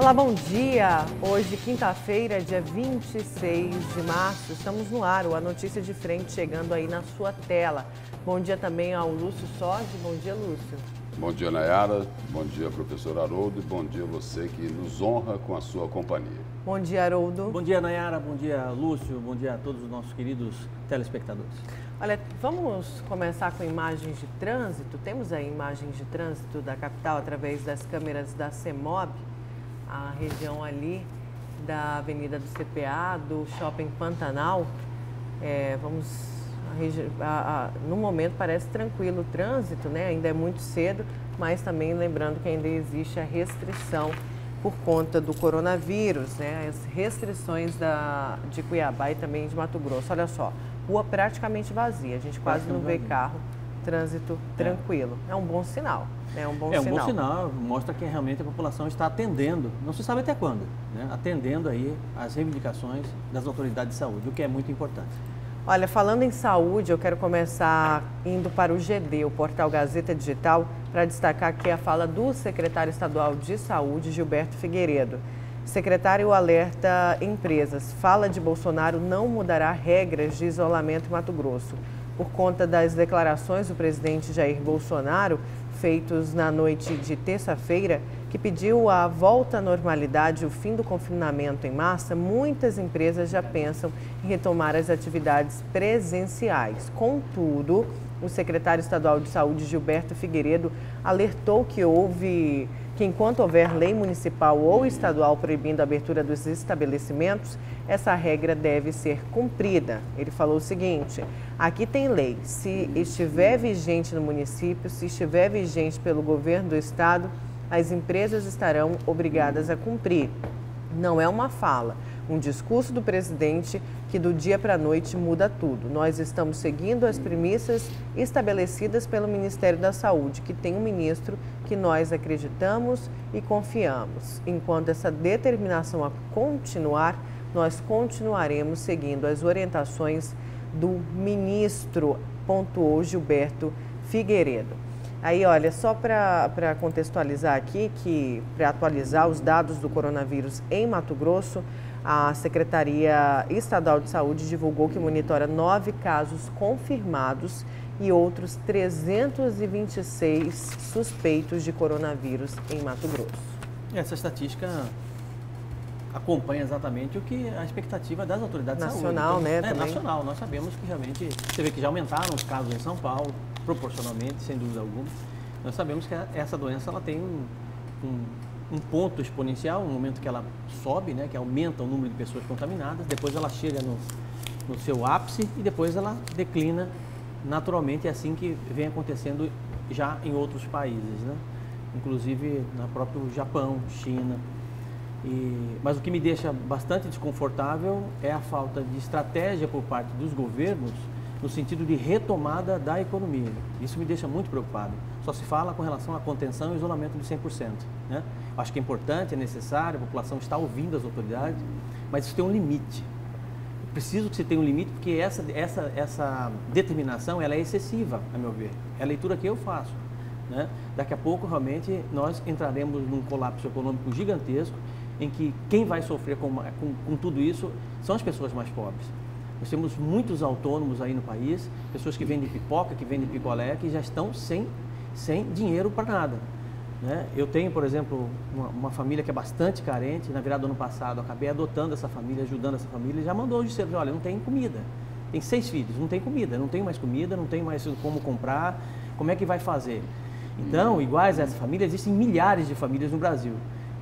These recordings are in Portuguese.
Olá, bom dia! Hoje, quinta-feira, dia 26 de março, estamos no ar, a notícia de frente chegando aí na sua tela. Bom dia também ao Lúcio Sode. Bom dia, Lúcio. Bom dia, Nayara. Bom dia, professor Haroldo. E bom dia a você que nos honra com a sua companhia. Bom dia, Haroldo. Bom dia, Nayara. Bom dia, Lúcio. Bom dia a todos os nossos queridos telespectadores. Olha, vamos começar com imagens de trânsito. Temos aí imagens de trânsito da capital através das câmeras da CEMOB, a região ali da Avenida do CPA, do Shopping Pantanal. No momento parece tranquilo o trânsito, né? Ainda é muito cedo, mas também lembrando que ainda existe a restrição por conta do coronavírus, né? As restrições de Cuiabá e também de Mato Grosso. Olha só, rua praticamente vazia, a gente quase não vê carro, trânsito tranquilo. É um bom sinal. É um bom sinal, mostra que realmente a população está atendendo, não se sabe até quando, né? Atendendo aí as reivindicações das autoridades de saúde, o que é muito importante. Olha, falando em saúde, eu quero começar indo para o GD, o portal Gazeta Digital, para destacar aqui a fala do secretário estadual de saúde, Gilberto Figueiredo. Secretário alerta empresas, fala de Bolsonaro não mudará regras de isolamento em Mato Grosso. Por conta das declarações do presidente Jair Bolsonaro, feitos na noite de terça-feira, que pediu a volta à normalidade e o fim do confinamento em massa, muitas empresas já pensam em retomar as atividades presenciais. Contudo, o secretário estadual de saúde, Gilberto Figueiredo, alertou que enquanto houver lei municipal ou estadual proibindo a abertura dos estabelecimentos, essa regra deve ser cumprida. Ele falou o seguinte: aqui tem lei, se estiver vigente no município, se estiver vigente pelo governo do estado, as empresas estarão obrigadas a cumprir. Não é uma fala, um discurso do presidente que do dia para a noite muda tudo. Nós estamos seguindo as premissas estabelecidas pelo Ministério da Saúde, que tem um ministro que nós acreditamos e confiamos. Enquanto essa determinação a continuar, nós continuaremos seguindo as orientações do ministro, pontuou Gilberto Figueiredo. Aí, olha, só para contextualizar aqui, para atualizar os dados do coronavírus em Mato Grosso, a Secretaria Estadual de Saúde divulgou que monitora 9 casos confirmados e outros 326 suspeitos de coronavírus em Mato Grosso. Essa estatística acompanha exatamente o que a expectativa das autoridades nacional, de saúde. Então, né? Nacional. Nós sabemos que realmente, você vê que já aumentaram os casos em São Paulo, proporcionalmente, sem dúvida alguma. Nós sabemos que essa doença ela tem um ponto exponencial, um momento que ela sobe, né, que aumenta o número de pessoas contaminadas, depois ela chega no seu ápice e depois ela declina naturalmente. É assim que vem acontecendo já em outros países, né? Inclusive no próprio Japão, China. Mas o que me deixa bastante desconfortável é a falta de estratégia por parte dos governos no sentido de retomada da economia. Isso me deixa muito preocupado. Só se fala com relação à contenção e isolamento de 100%. Né? Acho que é importante, é necessário, a população está ouvindo as autoridades, mas isso tem um limite. Eu preciso que se tenha um limite, porque essa determinação ela é excessiva, a meu ver. É a leitura que eu faço. Né? Daqui a pouco, realmente, nós entraremos num colapso econômico gigantesco, em que quem vai sofrer com tudo isso são as pessoas mais pobres. Nós temos muitos autônomos aí no país, pessoas que vendem pipoca, que vendem picolé, que já estão sem dinheiro para nada. Né? Eu tenho, por exemplo, uma família que é bastante carente. Na virada do ano passado, eu acabei adotando essa família, ajudando essa família, e já mandou hoje cedo: olha, não tem comida. Tem 6 filhos, não tem comida, não tenho mais comida, não tenho mais como comprar, como é que vai fazer? Então, iguais a essa família, existem milhares de famílias no Brasil.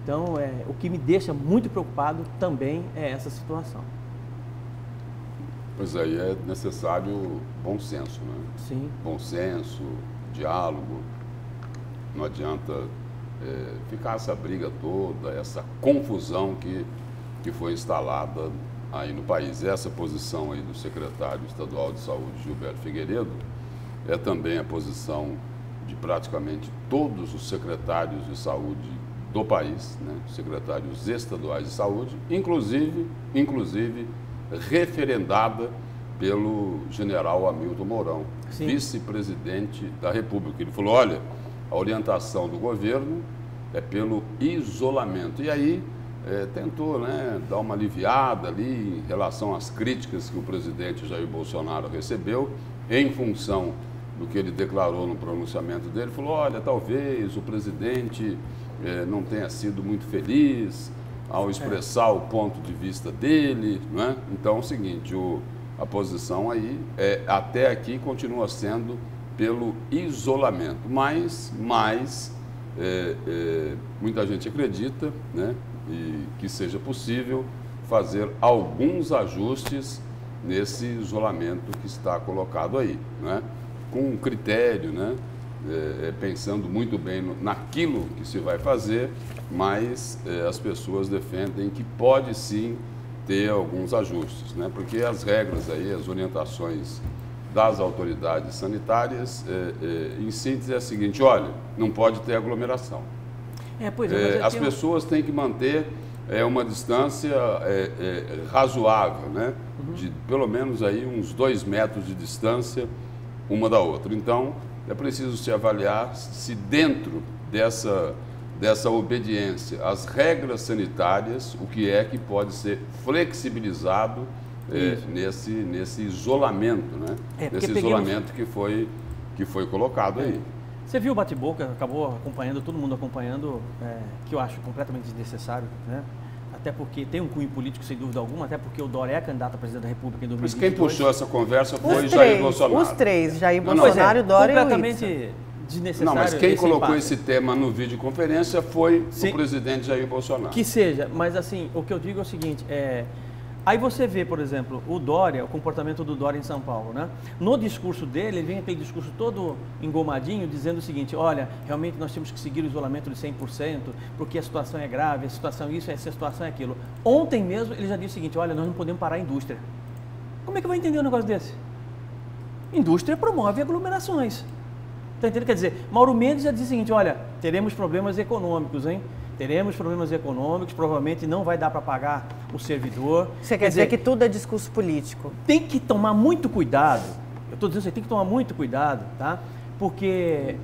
Então, o que me deixa muito preocupado também é essa situação. Pois aí é necessário bom senso, né? Sim. Bom senso, diálogo. Não adianta ficar essa briga toda, essa confusão que foi instalada aí no país. Essa posição aí do secretário estadual de saúde, Gilberto Figueiredo, é também a posição de praticamente todos os secretários de saúde do país, né? Secretários estaduais de saúde, inclusive referendada pelo general Hamilton Mourão, vice-presidente da República. Ele falou: olha, a orientação do governo é pelo isolamento. E aí tentou, né, dar uma aliviada ali em relação às críticas que o presidente Jair Bolsonaro recebeu em função do que ele declarou no pronunciamento dele. Falou, olha, talvez o presidente não tenha sido muito feliz ao expressar o ponto de vista dele, né? Então é o seguinte, a posição aí até aqui continua sendo pelo isolamento, mas muita gente acredita, né, e que seja possível fazer alguns ajustes nesse isolamento que está colocado aí, né, com critério, né, pensando muito bem naquilo que se vai fazer, mas as pessoas defendem que pode sim ter alguns ajustes, né, porque as regras aí, as orientações das autoridades sanitárias, em síntese, é a seguinte, olha, não pode ter aglomeração. As pessoas têm que manter uma distância razoável, né? De pelo menos aí uns 2 metros de distância uma da outra. Então, é preciso se avaliar se dentro dessa obediência às regras sanitárias, o que é que pode ser flexibilizado nesse isolamento, né? Nesse isolamento que foi colocado aí. Você viu o bate-boca, acabou acompanhando, todo mundo acompanhando, que eu acho completamente desnecessário, né? Até porque tem um cunho político, sem dúvida alguma, até porque o Dória é candidato a presidente da República em 2022. Mas quem puxou essa conversa foi Jair Bolsonaro. Os três, Jair Bolsonaro, Dória e o completamente desnecessário. Não, mas quem colocou esse tema no videoconferência foi o presidente Jair Bolsonaro. Que seja, mas assim, o que eu digo é o seguinte, aí você vê, por exemplo, o comportamento do Dória em São Paulo, né? No discurso dele, ele vem aquele discurso todo engomadinho, dizendo o seguinte, olha, realmente nós temos que seguir o isolamento de 100%, porque a situação é grave, a situação isso, essa situação é aquilo. Ontem mesmo, ele já disse o seguinte, olha, nós não podemos parar a indústria. Como é que eu vou entender um negócio desse? Indústria promove aglomerações. Tá entendendo? Quer dizer, Mauro Mendes já disse o seguinte, olha, teremos problemas econômicos, hein? Teremos problemas econômicos, provavelmente não vai dar para pagar o servidor. Você quer dizer que tudo é discurso político? Tem que tomar muito cuidado, eu estou dizendo assim, tem que tomar muito cuidado, tá? Porque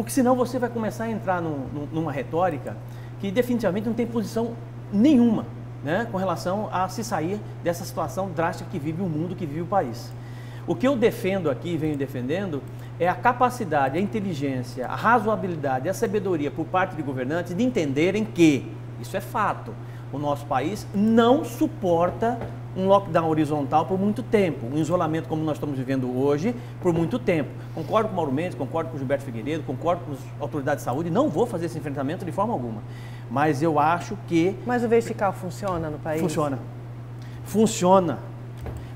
senão você vai começar a entrar numa retórica que definitivamente não tem posição nenhuma, né, com relação a se sair dessa situação drástica que vive o mundo, que vive o país. O que eu defendo aqui e venho defendendo é a capacidade, a inteligência, a razoabilidade, a sabedoria por parte de governantes de entenderem que, isso é fato, o nosso país não suporta um lockdown horizontal por muito tempo, um isolamento como nós estamos vivendo hoje por muito tempo. Concordo com o Mauro Mendes, concordo com o Gilberto Figueiredo, concordo com as autoridades de saúde, não vou fazer esse enfrentamento de forma alguma, mas eu acho que... Mas o vertical funciona no país?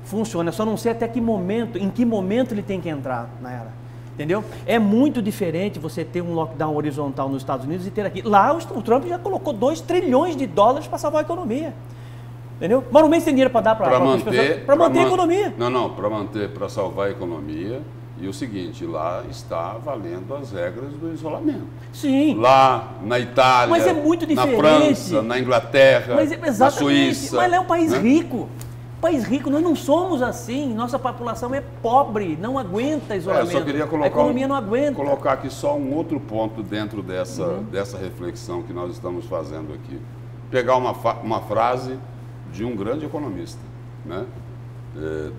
Funciona, só não sei até que momento, em que momento ele tem que entrar na era. Entendeu? É muito diferente você ter um lockdown horizontal nos Estados Unidos e ter aqui. Lá o Trump já colocou 2 trilhões de dólares para salvar a economia. Entendeu? Mauro Mendes tem dinheiro para dar para manter a economia. Não, para salvar a economia. E o seguinte, lá está valendo as regras do isolamento. Sim. Lá, na Itália, mas é muito diferente. Na França, na Inglaterra, na Suíça. Mas lá é um país rico. País rico, nós não somos assim, nossa população é pobre, não aguenta isolamento, eu só queria a economia não aguenta. Colocar aqui só um outro ponto dentro dessa reflexão que nós estamos fazendo aqui. Pegar uma frase de um grande economista, né?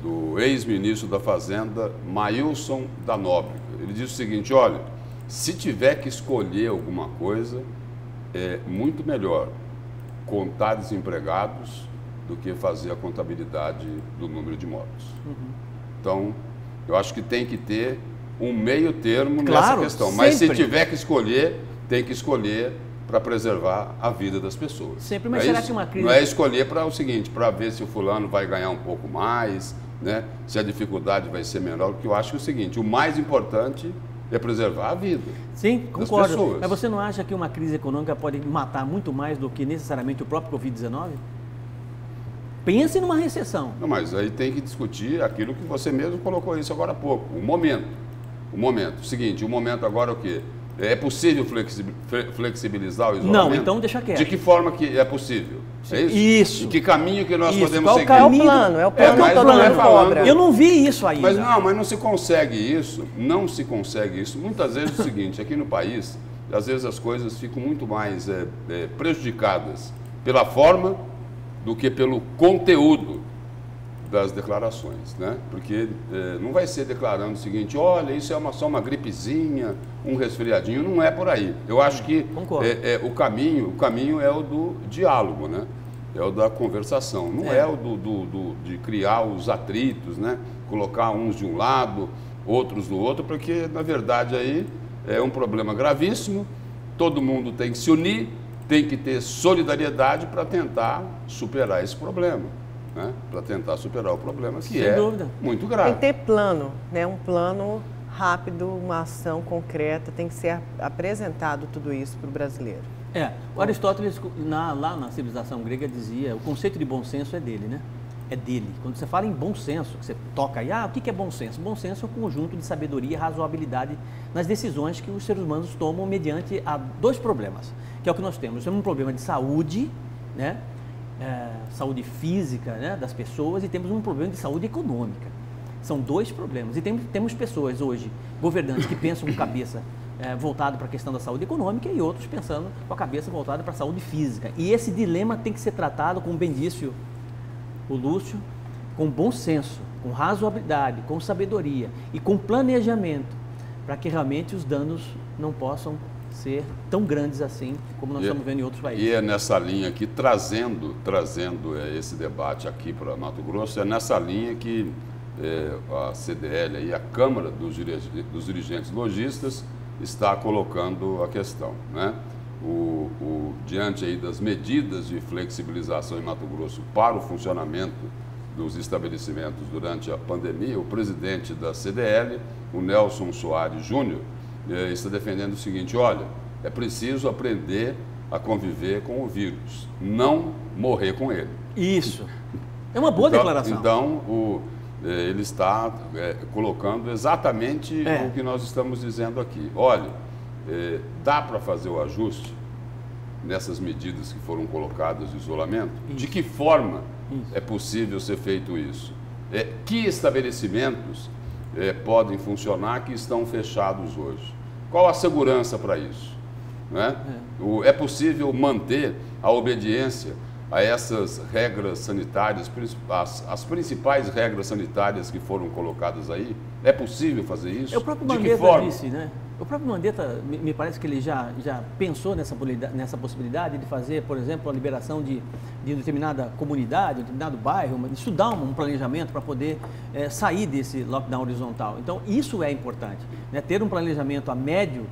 Do ex-ministro da Fazenda, Maílson da Nóbrega. Ele diz o seguinte, olha, se tiver que escolher alguma coisa, é muito melhor contar desempregados do que fazer a contabilidade do número de mortos. Então, eu acho que tem que ter um meio termo nessa questão. Mas se tiver que escolher, tem que escolher para preservar a vida das pessoas. Sempre, mas será que uma crise... Não é escolher para o seguinte, para ver se o fulano vai ganhar um pouco mais, né? Se a dificuldade vai ser menor, porque eu acho que é o seguinte, o mais importante é preservar a vida. Sim, concordo. Das pessoas. Mas você não acha que uma crise econômica pode matar muito mais do que necessariamente o próprio Covid-19? Pense numa recessão. Não, mas aí tem que discutir aquilo que você mesmo colocou isso agora há pouco, o momento. O seguinte, o momento agora é o quê? É possível flexibilizar o isolamento? Não, então deixa quieto. De que forma que é possível? É isso? Isso. Em que caminho que nós podemos seguir? É o plano mas todo não é mundo falando. cobra. Eu não vi isso ainda. Mas não se consegue isso, Muitas vezes é o seguinte, aqui no país, às vezes as coisas ficam muito mais prejudicadas pela forma do que pelo conteúdo das declarações, né? Porque não vai ser declarando o seguinte: olha, isso é só uma gripezinha, um resfriadinho, não é por aí. Eu acho que o caminho é o do diálogo, né? É o da conversação, não é o de criar os atritos, né? Colocar uns de um lado, outros do outro, porque na verdade aí é um problema gravíssimo, todo mundo tem que se unir, tem que ter solidariedade para tentar superar esse problema. Né? Para tentar superar o problema que Sem dúvida. Muito grave. Tem que ter plano, né? Um plano rápido, uma ação concreta, tem que ser apresentado tudo isso para o brasileiro. O Aristóteles, lá na civilização grega, dizia, o conceito de bom senso é dele, né? É dele. Quando você fala em bom senso, que você toca aí, o que é bom senso? Bom senso é um conjunto de sabedoria e razoabilidade nas decisões que os seres humanos tomam mediante a dois problemas, que é o que nós temos. Nós temos um problema de saúde, né? Saúde física, né, das pessoas, e temos um problema de saúde econômica. São dois problemas. E temos pessoas hoje, governantes, que pensam com cabeça voltada para a questão da saúde econômica e outros pensando com a cabeça voltada para a saúde física. E esse dilema tem que ser tratado, como bem disse o Lúcio, com bom senso, com razoabilidade, com sabedoria e com planejamento, para que realmente os danos não possam ser tão grandes assim como nós estamos vendo em outros países. E é nessa linha aqui, trazendo esse debate aqui para Mato Grosso, é nessa linha que a CDL e a Câmara dos Dirigentes Lojistas está colocando a questão, né? Diante aí das medidas de flexibilização em Mato Grosso para o funcionamento dos estabelecimentos durante a pandemia, o presidente da CDL, o Nelson Soares Júnior, está defendendo o seguinte: olha, é preciso aprender a conviver com o vírus, não morrer com ele. Isso. É uma boa declaração. Então, ele está colocando exatamente o que nós estamos dizendo aqui. Olha, dá para fazer o ajuste nessas medidas que foram colocadas de isolamento? Isso. De que forma é possível ser feito isso? Que estabelecimentos podem funcionar que estão fechados hoje? Qual a segurança para isso? Né? É possível manter a obediência a essas regras sanitárias, as principais regras sanitárias que foram colocadas aí? É possível fazer isso? O próprio Mandetta disse, né? O próprio Mandetta, me parece que ele já pensou nessa possibilidade de fazer, por exemplo, a liberação de determinada comunidade, de determinado bairro, de estudar um planejamento para poder sair desse lockdown horizontal. Então, isso é importante, né? Ter um planejamento a médio,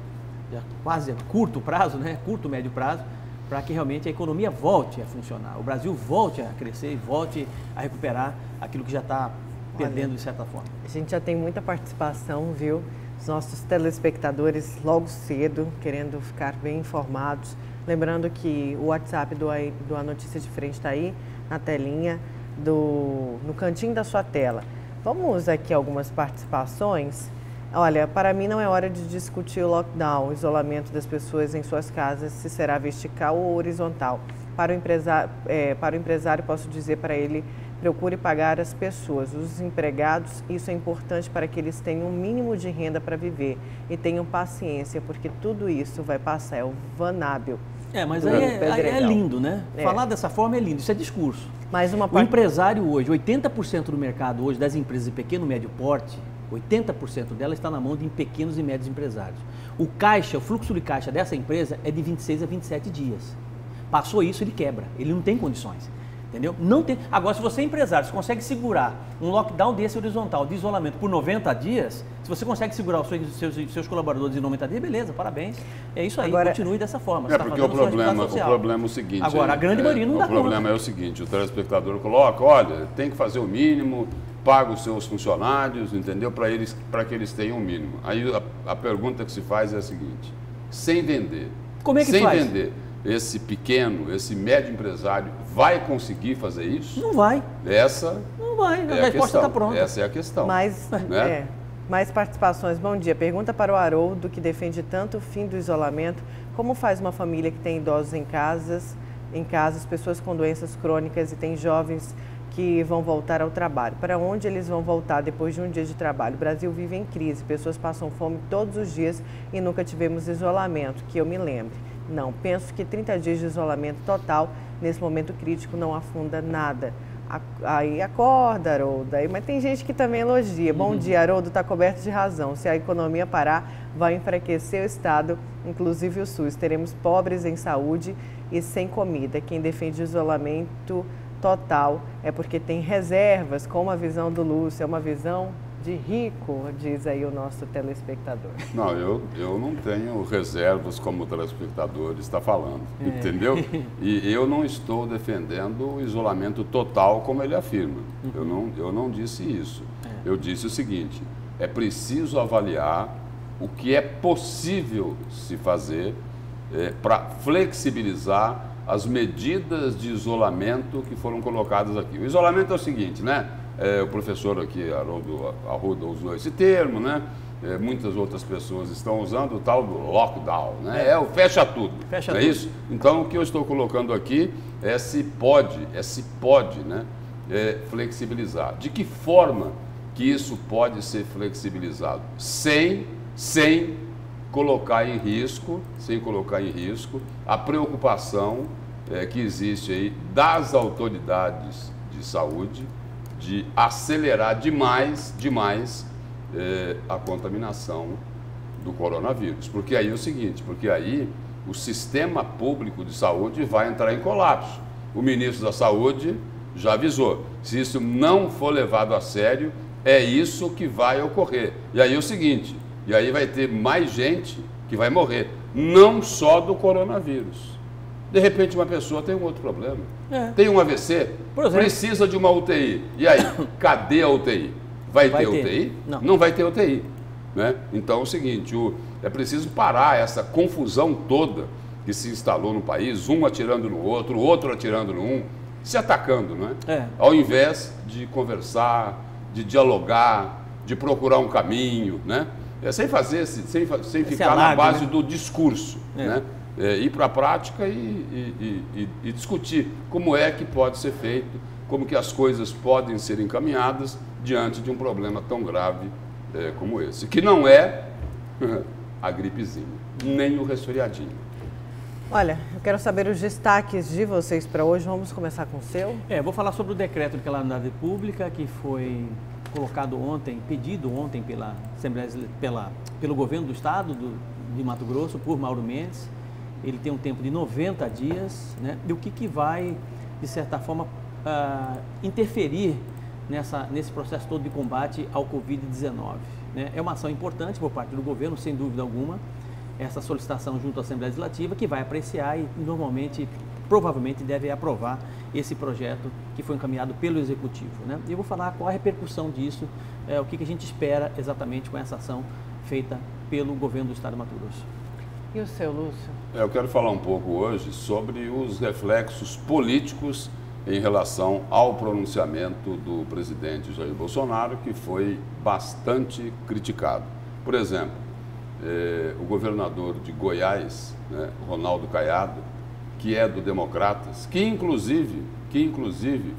quase curto prazo, né? Curto, médio prazo, para que realmente a economia volte a funcionar, o Brasil volte a crescer e volte a recuperar aquilo que já está perdendo de certa forma. A gente já tem muita participação, viu? Os nossos telespectadores logo cedo, querendo ficar bem informados. Lembrando que o WhatsApp do A Notícia de Frente está aí na telinha, no cantinho da sua tela. Vamos aqui algumas participações. Olha, para mim não é hora de discutir o lockdown, o isolamento das pessoas em suas casas, se será vertical ou horizontal. Para o empresário, posso dizer para ele: procure pagar as pessoas, os empregados. Isso é importante para que eles tenham um mínimo de renda para viver e tenham paciência, porque tudo isso vai passar. É o Vanábil. Mas aí é lindo, né? Falar dessa forma é lindo, isso é discurso. O empresário hoje, 80% do mercado hoje das empresas de pequeno e médio porte, 80% dela está na mão de pequenos e médios empresários. O fluxo de caixa dessa empresa é de 26 a 27 dias. Passou isso, ele quebra, ele não tem condições. Entendeu? Não tem. Agora, se você é empresário, você consegue segurar um lockdown desse horizontal, de isolamento, por 90 dias, se você consegue segurar os seus colaboradores em 90 dias, beleza, parabéns. É isso aí, continue dessa forma. Porque o problema é o seguinte... Agora, a grande maioria não dá conta. O problema é o seguinte: o telespectador coloca, olha, tem que fazer o mínimo, paga os seus funcionários, entendeu? Para que eles tenham o mínimo. Aí a pergunta que se faz é a seguinte: sem vender, como é que faz? Esse pequeno, esse médio empresário vai conseguir fazer isso? Não vai. Não vai. A resposta está pronta. Essa é a questão. Mais participações. Bom dia. Pergunta para o Haroldo, que defende tanto o fim do isolamento. Como faz uma família que tem idosos em casas, pessoas com doenças crônicas e tem jovens que vão voltar ao trabalho. Para onde eles vão voltar depois de um dia de trabalho? O Brasil vive em crise, pessoas passam fome todos os dias e nunca tivemos isolamento, que eu me lembre. Não, penso que 30 dias de isolamento total, nesse momento crítico, não afunda nada. Aí acorda, Haroldo, mas tem gente que também elogia. Bom dia, Haroldo, está coberto de razão. Se a economia parar, vai enfraquecer o Estado, inclusive o SUS. Teremos pobres em saúde e sem comida. Quem defende isolamento total é porque tem reservas, como a visão do Lúcio, é uma visão de rico, diz aí o nosso telespectador. Não, eu não tenho reservas como o telespectador está falando, entendeu? E eu não estou defendendo o isolamento total como ele afirma. Eu não disse isso. Eu disse o seguinte, é preciso avaliar o que é possível se fazer para flexibilizar as medidas de isolamento que foram colocadas aqui. O isolamento é o seguinte, né? O professor aqui, Haroldo Arruda, usou esse termo, né? Muitas outras pessoas estão usando o tal do lockdown, né? O fecha tudo, fecha não é tudo. Isso? Então, o que eu estou colocando aqui é se pode, né? Flexibilizar. De que forma que isso pode ser flexibilizado? Sem colocar em risco a preocupação que existe aí das autoridades de saúde de acelerar demais a contaminação do coronavírus. Porque aí é o seguinte, o sistema público de saúde vai entrar em colapso. O ministro da Saúde já avisou, se isso não for levado a sério, é isso que vai ocorrer. E aí é o seguinte, e aí vai ter mais gente que vai morrer, não só do coronavírus. De repente uma pessoa tem um outro problema, tem um AVC, precisa de uma UTI. E aí, cadê a UTI? Vai ter UTI? Não vai ter UTI. Né? Então é o seguinte, é preciso parar essa confusão toda que se instalou no país, um atirando no outro, o outro atirando no um, se atacando, não é? Ao invés de conversar, de dialogar, de procurar um caminho, né? Sem ficar na base do discurso, né? Ir para a prática e discutir como é que pode ser feito, como que as coisas podem ser encaminhadas diante de um problema tão grave como esse, que não é a gripezinha, nem o resfriadinho. Olha, eu quero saber os destaques de vocês para hoje. Vamos começar com o seu? Vou falar sobre o decreto de calamidade pública que foi colocado ontem, pedido ontem pelo governo do estado de Mato Grosso, por Mauro Mendes. Ele tem um tempo de 90 dias, né? E o que vai, de certa forma, interferir nesse processo todo de combate ao Covid-19. Né? É uma ação importante por parte do governo, sem dúvida alguma, essa solicitação junto à Assembleia Legislativa, que vai apreciar e provavelmente deve aprovar esse projeto que foi encaminhado pelo Executivo. Né? E eu vou falar qual a repercussão disso, o que a gente espera exatamente com essa ação feita pelo governo do estado de Mato Grosso. E o seu, Lúcio? Eu quero falar um pouco hoje sobre os reflexos políticos em relação ao pronunciamento do presidente Jair Bolsonaro, que foi bastante criticado. Por exemplo, o governador de Goiás, né, Ronaldo Caiado, que é do Democratas, que inclusive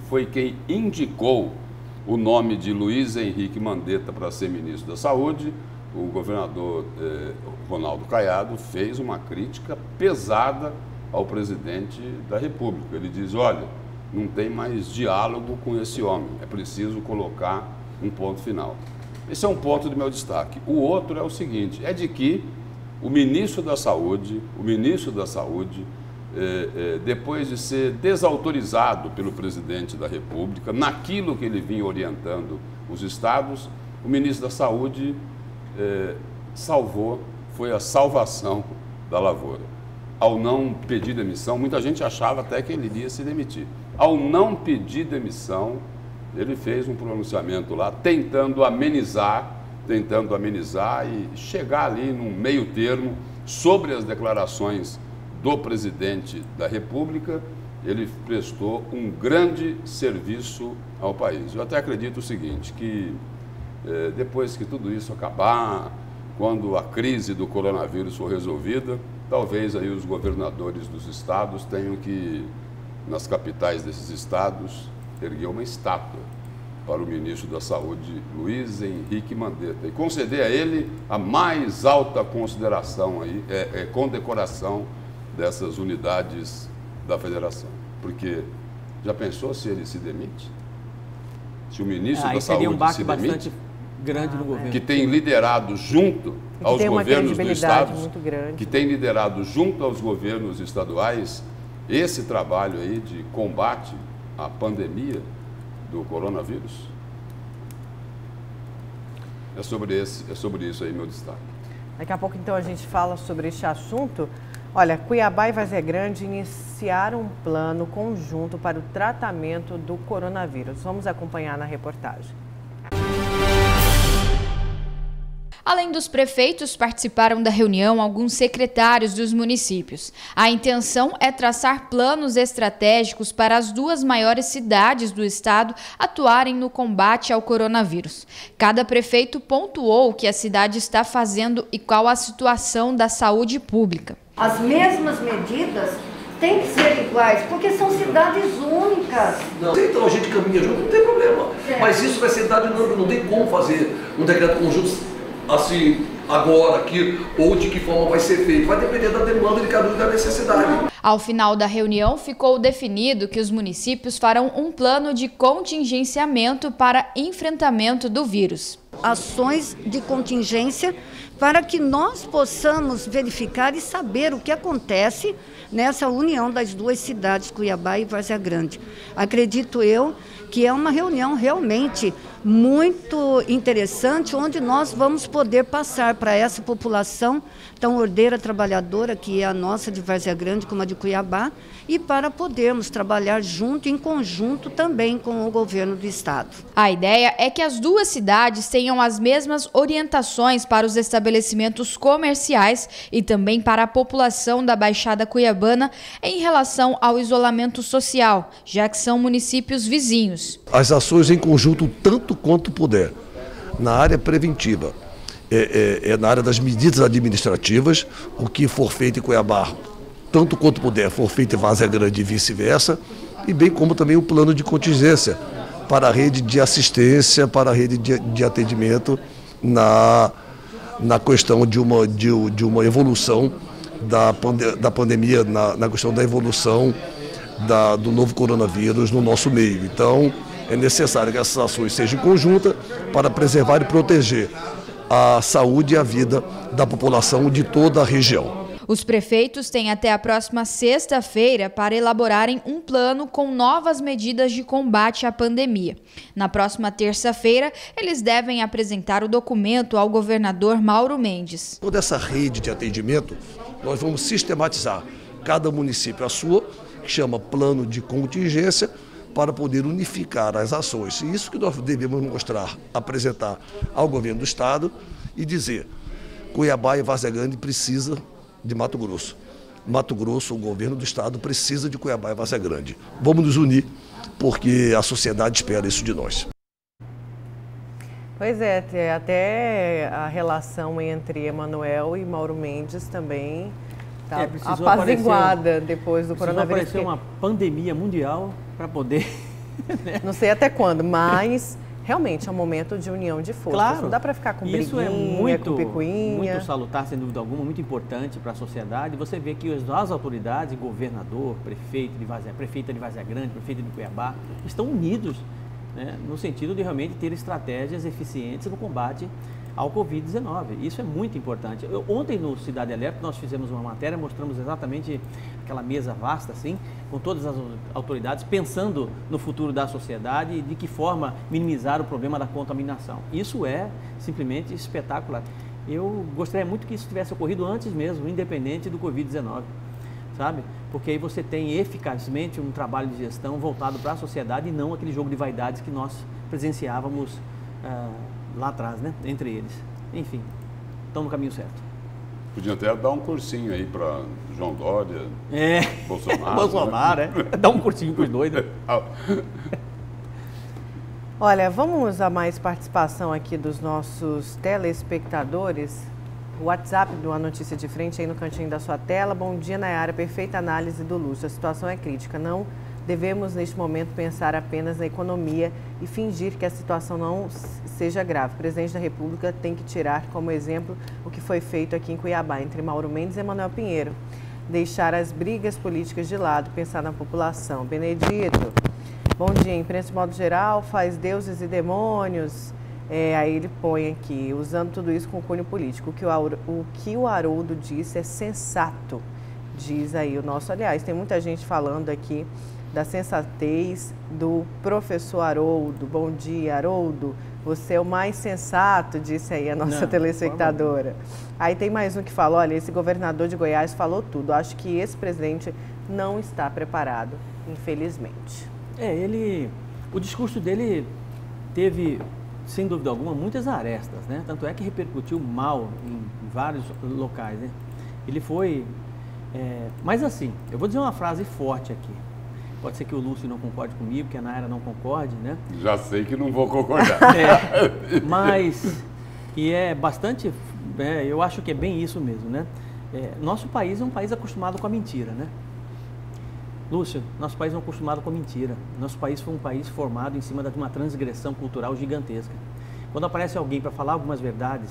foi quem indicou o nome de Luiz Henrique Mandetta para ser ministro da Saúde, o governador Ronaldo Caiado fez uma crítica pesada ao presidente da República. Ele diz, olha, não tem mais diálogo com esse homem, é preciso colocar um ponto final. Esse é um ponto do meu destaque. O outro é o seguinte, é de que o ministro da Saúde, depois de ser desautorizado pelo presidente da República, naquilo que ele vinha orientando os estados, o ministro da Saúde foi a salvação da lavoura. Ao não pedir demissão, muita gente achava até que ele iria se demitir. Ao não pedir demissão, ele fez um pronunciamento lá, tentando amenizar e chegar ali num meio termo sobre as declarações do presidente da República. Ele prestou um grande serviço ao país. Eu até acredito o seguinte, que depois que tudo isso acabar, quando a crise do coronavírus for resolvida, talvez aí os governadores dos estados tenham que, nas capitais desses estados, erguer uma estátua para o ministro da Saúde, Luiz Henrique Mandetta, e conceder a ele a mais alta consideração, condecoração dessas unidades da federação. Porque já pensou se ele se demite? Se o ministro da Saúde se demite? Bastante grande no governo. Que tem liderado junto aos governos do Estado, muito que tem liderado junto aos governos estaduais esse trabalho aí de combate à pandemia do coronavírus. É sobre isso aí meu destaque. Daqui a pouco, então, a gente fala sobre este assunto. Olha, Cuiabá e Várzea Grande iniciaram um plano conjunto para o tratamento do coronavírus. Vamos acompanhar na reportagem. Além dos prefeitos, participaram da reunião alguns secretários dos municípios. A intenção é traçar planos estratégicos para as duas maiores cidades do estado atuarem no combate ao coronavírus. Cada prefeito pontuou o que a cidade está fazendo e qual a situação da saúde pública. As mesmas medidas têm que ser iguais, porque são cidades únicas. Não, então a gente caminha junto, não tem problema. Mas isso vai ser cidade única, não tem como fazer um decreto conjunto assim, agora, aqui, ou de que forma vai ser feito. Vai depender da demanda de cada um e da necessidade. Ao final da reunião, ficou definido que os municípios farão um plano de contingenciamento para enfrentamento do vírus. Ações de contingência para que nós possamos verificar e saber o que acontece nessa união das duas cidades, Cuiabá e Várzea Grande. Acredito eu que é uma reunião realmente muito interessante, onde nós vamos poder passar para essa população tão ordeira, trabalhadora, que é a nossa de Várzea Grande como a de Cuiabá, e para podermos trabalhar junto, em conjunto também com o governo do estado. A ideia é que as duas cidades tenham as mesmas orientações para os estabelecimentos comerciais e também para a população da Baixada Cuiabana em relação ao isolamento social, já que são municípios vizinhos. As ações em conjunto, tanto quanto puder, na área preventiva, na área das medidas administrativas, o que for feito em Cuiabá, tanto quanto puder, for feito em Várzea Grande e vice-versa, e bem como também o plano de contingência para a rede de assistência, para a rede de atendimento na questão de uma evolução da pandemia, na questão da evolução do novo coronavírus no nosso meio. Então, é necessário que essas ações sejam conjuntas para preservar e proteger a saúde e a vida da população de toda a região. Os prefeitos têm até a próxima sexta-feira para elaborarem um plano com novas medidas de combate à pandemia. Na próxima terça-feira, eles devem apresentar o documento ao governador Mauro Mendes. Toda essa rede de atendimento, nós vamos sistematizar cada município a sua, que chama plano de contingência, para poder unificar as ações. E isso que nós devemos mostrar, apresentar ao governo do estado e dizer: Cuiabá e Várzea Grande precisa de Mato Grosso. Mato Grosso, o governo do estado, precisa de Cuiabá e Várzea Grande. Vamos nos unir, porque a sociedade espera isso de nós. Pois é, até a relação entre Emanuel e Mauro Mendes também está apaziguada depois do coronavírus. Apareceu uma pandemia mundial para poder... Não sei até quando, mas... Realmente é um momento de união de forças. Claro, não dá para ficar com briguinha, isso é muito, com picuinha. Muito salutar, sem dúvida alguma, muito importante para a sociedade. Você vê que as autoridades, governador, prefeita de Várzea Grande, prefeito de Cuiabá, estão unidos, né, no sentido de realmente ter estratégias eficientes no combate ao Covid-19. Isso é muito importante. Ontem no Cidade Alerta nós fizemos uma matéria, mostramos exatamente aquela mesa vasta, assim, com todas as autoridades, pensando no futuro da sociedade e de que forma minimizar o problema da contaminação. Isso é simplesmente espetacular. Eu gostaria muito que isso tivesse ocorrido antes mesmo, independente do Covid-19, sabe? Porque aí você tem eficazmente um trabalho de gestão voltado para a sociedade e não aquele jogo de vaidades que nós presenciávamos lá atrás, né? Entre eles. Enfim, estão no caminho certo. Podia até dar um cursinho aí para João Dória, Bolsonaro. Bolsonaro, né? Dá um cursinho para os dois, né? Olha, vamos a mais participação aqui dos nossos telespectadores. O WhatsApp do A Notícia de Frente aí no cantinho da sua tela. Bom dia, Nayara. Perfeita análise do Lúcio. A situação é crítica. Não Devemos, neste momento, pensar apenas na economia e fingir que a situação não seja grave. O presidente da República tem que tirar como exemplo o que foi feito aqui em Cuiabá, entre Mauro Mendes e Emanuel Pinheiro. Deixar as brigas políticas de lado, pensar na população. Benedito, bom dia. Imprensa de modo geral faz deuses e demônios. Aí ele põe aqui, usando tudo isso com cunho político. O que o Haroldo disse é sensato, diz aí o nosso. Aliás, tem muita gente falando aqui da sensatez do professor Haroldo. Bom dia, Haroldo. Você é o mais sensato, disse aí a nossa telespectadora. Aí tem mais um que falou, olha, esse governador de Goiás falou tudo. Acho que esse presidente não está preparado, infelizmente. O discurso dele teve, sem dúvida alguma, muitas arestas, né? Tanto é que repercutiu mal em vários locais, né? Ele foi... mas assim, eu vou dizer uma frase forte aqui. Pode ser que o Lúcio não concorde comigo, que a Nayara não concorde, né? Já sei que não vou concordar. Mas, e é bastante, eu acho que é bem isso mesmo, né? Nosso país é um país acostumado com a mentira, né? Lúcio, nosso país é acostumado com a mentira. Nosso país foi um país formado em cima de uma transgressão cultural gigantesca. Quando aparece alguém para falar algumas verdades,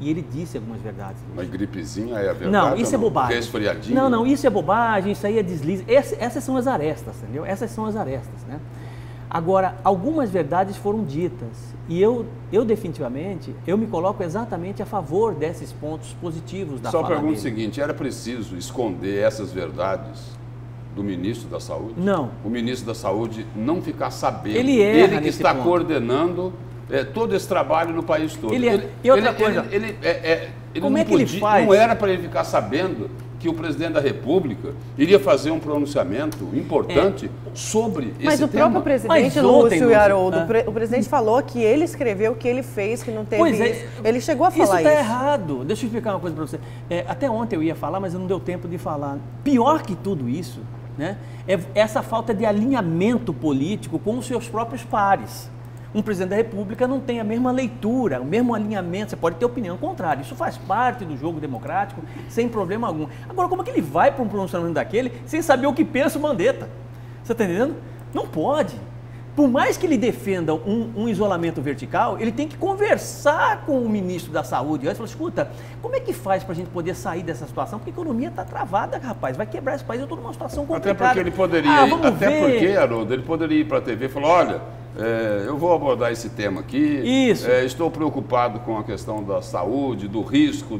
e ele disse algumas verdades. Mas gripezinha é a verdade? Não, isso é bobagem. Resfriadinho? Não, isso é bobagem, isso aí é deslize. Essas são as arestas, entendeu? Essas são as arestas, né? Agora, algumas verdades foram ditas e eu definitivamente, eu me coloco exatamente a favor desses pontos positivos da fala dele. Só pergunto o seguinte, era preciso esconder essas verdades do ministro da Saúde? Não. O ministro da Saúde não ficar sabendo. Ele que está coordenando todo esse trabalho no país todo. E outra coisa, como é que ele faz? Não era para ele ficar sabendo que o presidente da República iria fazer um pronunciamento importante sobre esse tema. Mas o próprio presidente, Lúcio e Haroldo, o presidente falou que ele escreveu, que ele fez, que não teve isso. Ele chegou a falar isso. Isso está errado. Deixa eu explicar uma coisa para você. Até ontem eu ia falar, mas não deu tempo de falar. Pior que tudo isso, né, é essa falta de alinhamento político com os seus próprios pares. Um presidente da República não tem a mesma leitura, o mesmo alinhamento, você pode ter opinião contrária. Isso faz parte do jogo democrático, sem problema algum. Agora, como é que ele vai para um pronunciamento daquele sem saber o que pensa o Mandetta? Você está entendendo? Não pode. Por mais que ele defenda um isolamento vertical, ele tem que conversar com o ministro da Saúde. Ele falou, escuta, como é que faz para a gente poder sair dessa situação? Porque a economia está travada, rapaz, vai quebrar esse país, eu estou numa situação complicada. Até porque ele poderia, Haroldo, ele poderia ir para a TV e falar, olha, eu vou abordar esse tema aqui. Isso. Estou preocupado com a questão da saúde, do risco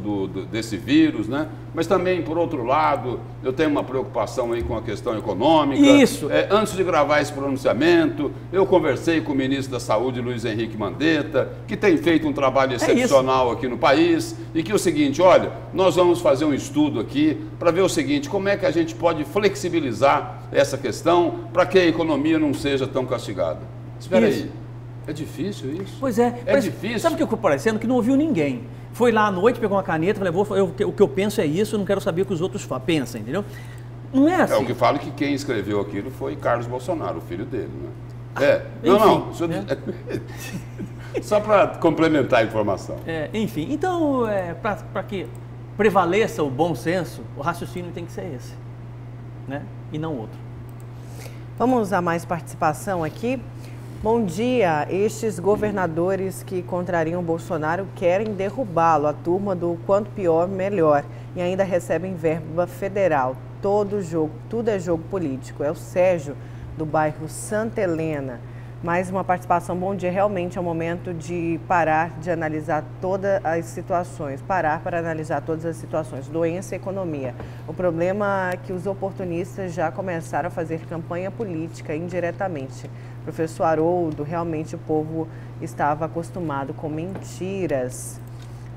desse vírus, né? Mas também, por outro lado, eu tenho uma preocupação aí com a questão econômica. Isso. Antes de gravar esse pronunciamento, eu conversei com o ministro da Saúde, Luiz Henrique Mandetta, que tem feito um trabalho excepcional aqui no país, e que é o seguinte, olha, nós vamos fazer um estudo aqui para ver o seguinte, como é que a gente pode flexibilizar essa questão para que a economia não seja tão castigada. Espera aí, é difícil isso? Pois é. Difícil. Sabe o que ficou parecendo? Que não ouviu ninguém. Foi lá à noite, pegou uma caneta, falei, o que eu penso é isso, eu não quero saber o que os outros pensam, entendeu? Não é assim. É o que falo que quem escreveu aquilo foi Carlos Bolsonaro, o filho dele, né? Só para complementar a informação. Enfim, então, para que prevaleça o bom senso, o raciocínio tem que ser esse, né? E não outro. Vamos a mais participação aqui. Bom dia, estes governadores que contrariam Bolsonaro querem derrubá-lo, a turma do quanto pior, melhor, e ainda recebem verba federal. Tudo é jogo político. É o Sérgio, do bairro Santa Helena. Mais uma participação. Bom dia, realmente é o momento de parar de analisar todas as situações, parar para analisar todas as situações, doença e economia. O problema é que os oportunistas já começaram a fazer campanha política indiretamente. Professor Haroldo, realmente o povo estava acostumado com mentiras.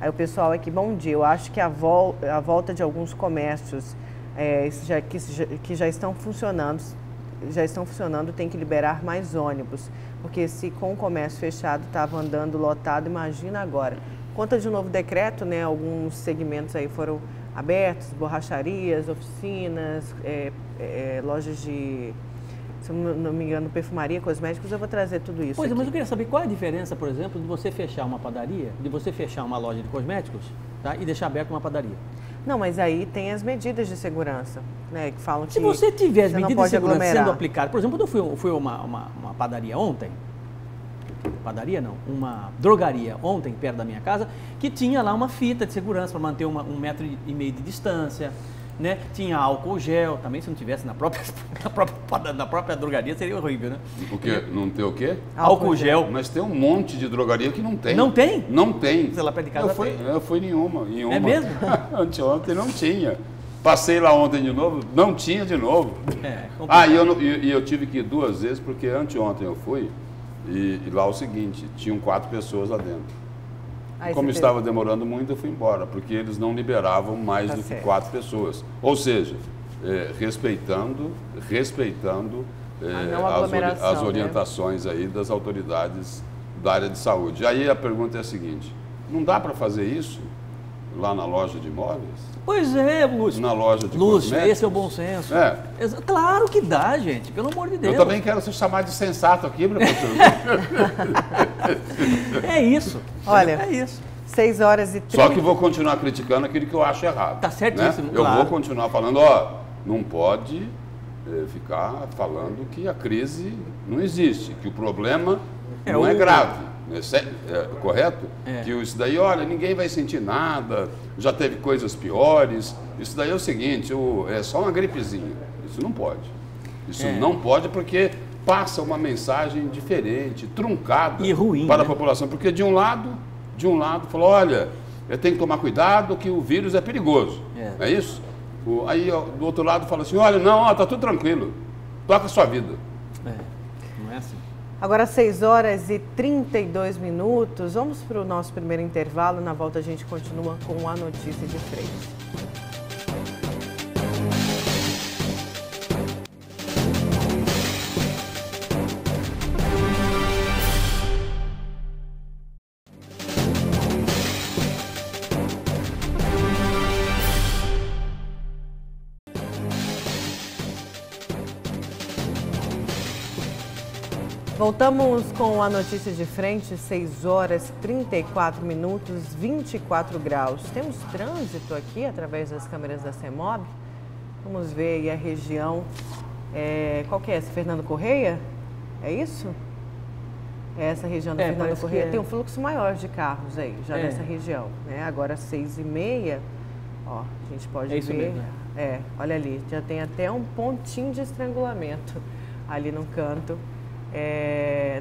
Aí o pessoal aqui, bom dia, eu acho que a volta de alguns comércios que já estão funcionando, tem que liberar mais ônibus, porque se com o comércio fechado estava andando lotado, imagina agora. Conta de um novo decreto, né? Alguns segmentos aí foram abertos, borracharias, oficinas, lojas de, se não me engano, perfumaria, cosméticos, eu vou trazer tudo isso. Pois é, mas eu queria saber qual é a diferença, por exemplo, de você fechar uma padaria, de você fechar uma loja de cosméticos, tá? E deixar aberta uma padaria. Não, mas aí tem as medidas de segurança, né? Que falam que se você tiver as você medidas de segurança aglomerar. sendo aplicadas, por exemplo, quando eu fui a uma padaria ontem, uma drogaria ontem, perto da minha casa, que tinha lá uma fita de segurança para manter 1,5 metro de distância, né? Tinha álcool gel, também se não tivesse na própria drogaria seria horrível, né? O quê? Não tem o quê? Álcool gel. Mas tem um monte de drogaria que não tem. Não tem? Não tem. Sei lá perto de casa Eu fui em uma. É mesmo? Anteontem não tinha. Passei lá ontem de novo, não tinha de novo. E eu tive que ir 2 vezes, porque anteontem eu fui, e lá o seguinte, tinham 4 pessoas lá dentro. Como estava demorando muito, eu fui embora, porque eles não liberavam mais do que 4 pessoas. Ou seja, respeitando as orientações, né, aí das autoridades da área de saúde. Aí a pergunta é a seguinte, não dá para fazer isso lá na loja de imóveis? Pois é, Lúcio. Na loja de Lúcio, cosméticos? esse é o bom senso. É. Claro que dá, gente, pelo amor de Deus. Eu também quero ser chamado de sensato aqui, professor. É isso. Olha, é isso. 6h30. Só que vou continuar criticando aquilo que eu acho errado. Tá certíssimo, né? claro. Eu vou continuar falando, não pode ficar falando que a crise não existe, que o problema não é grave. Correto? Que isso daí, olha, ninguém vai sentir nada, já teve coisas piores. Isso daí é o seguinte, é só uma gripezinha. Isso não pode. Isso não pode porque passa uma mensagem diferente, truncada e ruim, para né? a população. Porque de um lado falou, olha, tem que tomar cuidado que o vírus é perigoso. É isso? Aí do outro lado fala assim, olha, não, tá tudo tranquilo, toca a sua vida. Não é assim. Agora 6h32. Vamos para o nosso primeiro intervalo. Na volta a gente continua com a notícia de frente. Voltamos com a notícia de frente, 6h34, 24 graus. Temos trânsito aqui através das câmeras da CEMOB. Vamos ver aí a região. Qual que é essa? Fernando Correia? É isso? É essa região da Fernando Correia. Tem um fluxo maior de carros aí, já nessa região. Né? Agora 6h30, ó, a gente pode ver. Isso mesmo. Olha ali, já tem até um pontinho de estrangulamento ali no canto.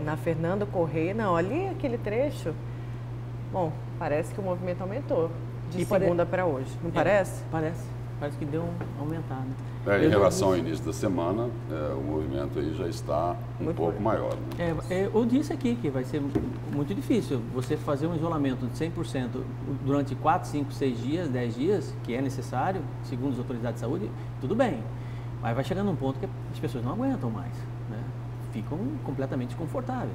Na Fernando Correia, não, ali aquele trecho, bom, parece que o movimento aumentou de segunda para hoje, não parece? Parece que deu um aumentado. Em relação ao início da semana, o movimento aí já está um pouco maior. Né? Eu disse aqui que vai ser muito difícil você fazer um isolamento de 100% durante 4, 5, 6 dias, 10 dias, que é necessário, segundo as autoridades de saúde, tudo bem, mas vai chegando um ponto que as pessoas não aguentam mais, né? Ficam completamente desconfortáveis.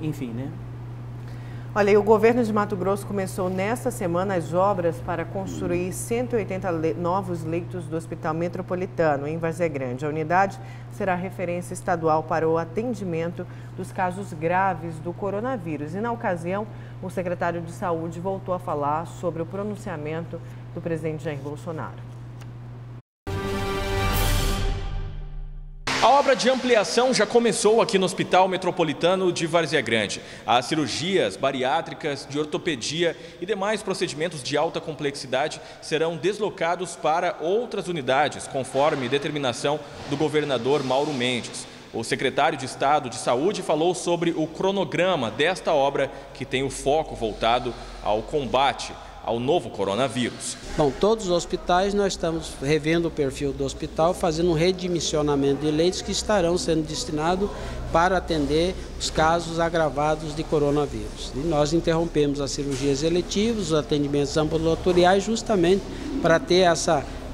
Enfim, né? Olha, e o governo de Mato Grosso começou nesta semana as obras para construir 180 novos leitos do Hospital Metropolitano, em Várzea Grande. A unidade será referência estadual para o atendimento dos casos graves do coronavírus. E, na ocasião, o secretário de Saúde voltou a falar sobre o pronunciamento do presidente Jair Bolsonaro. A obra de ampliação já começou aqui no Hospital Metropolitano de Várzea Grande. As cirurgias bariátricas, de ortopedia e demais procedimentos de alta complexidade serão deslocados para outras unidades, conforme determinação do governador Mauro Mendes. O secretário de Estado de Saúde falou sobre o cronograma desta obra, que tem o foco voltado ao combate ao novo coronavírus. Bom, todos os hospitais nós estamos revendo o perfil do hospital, fazendo um redimensionamento de leitos que estarão sendo destinados para atender os casos agravados de coronavírus. E nós interrompemos as cirurgias eletivas, os atendimentos ambulatoriais, justamente para ter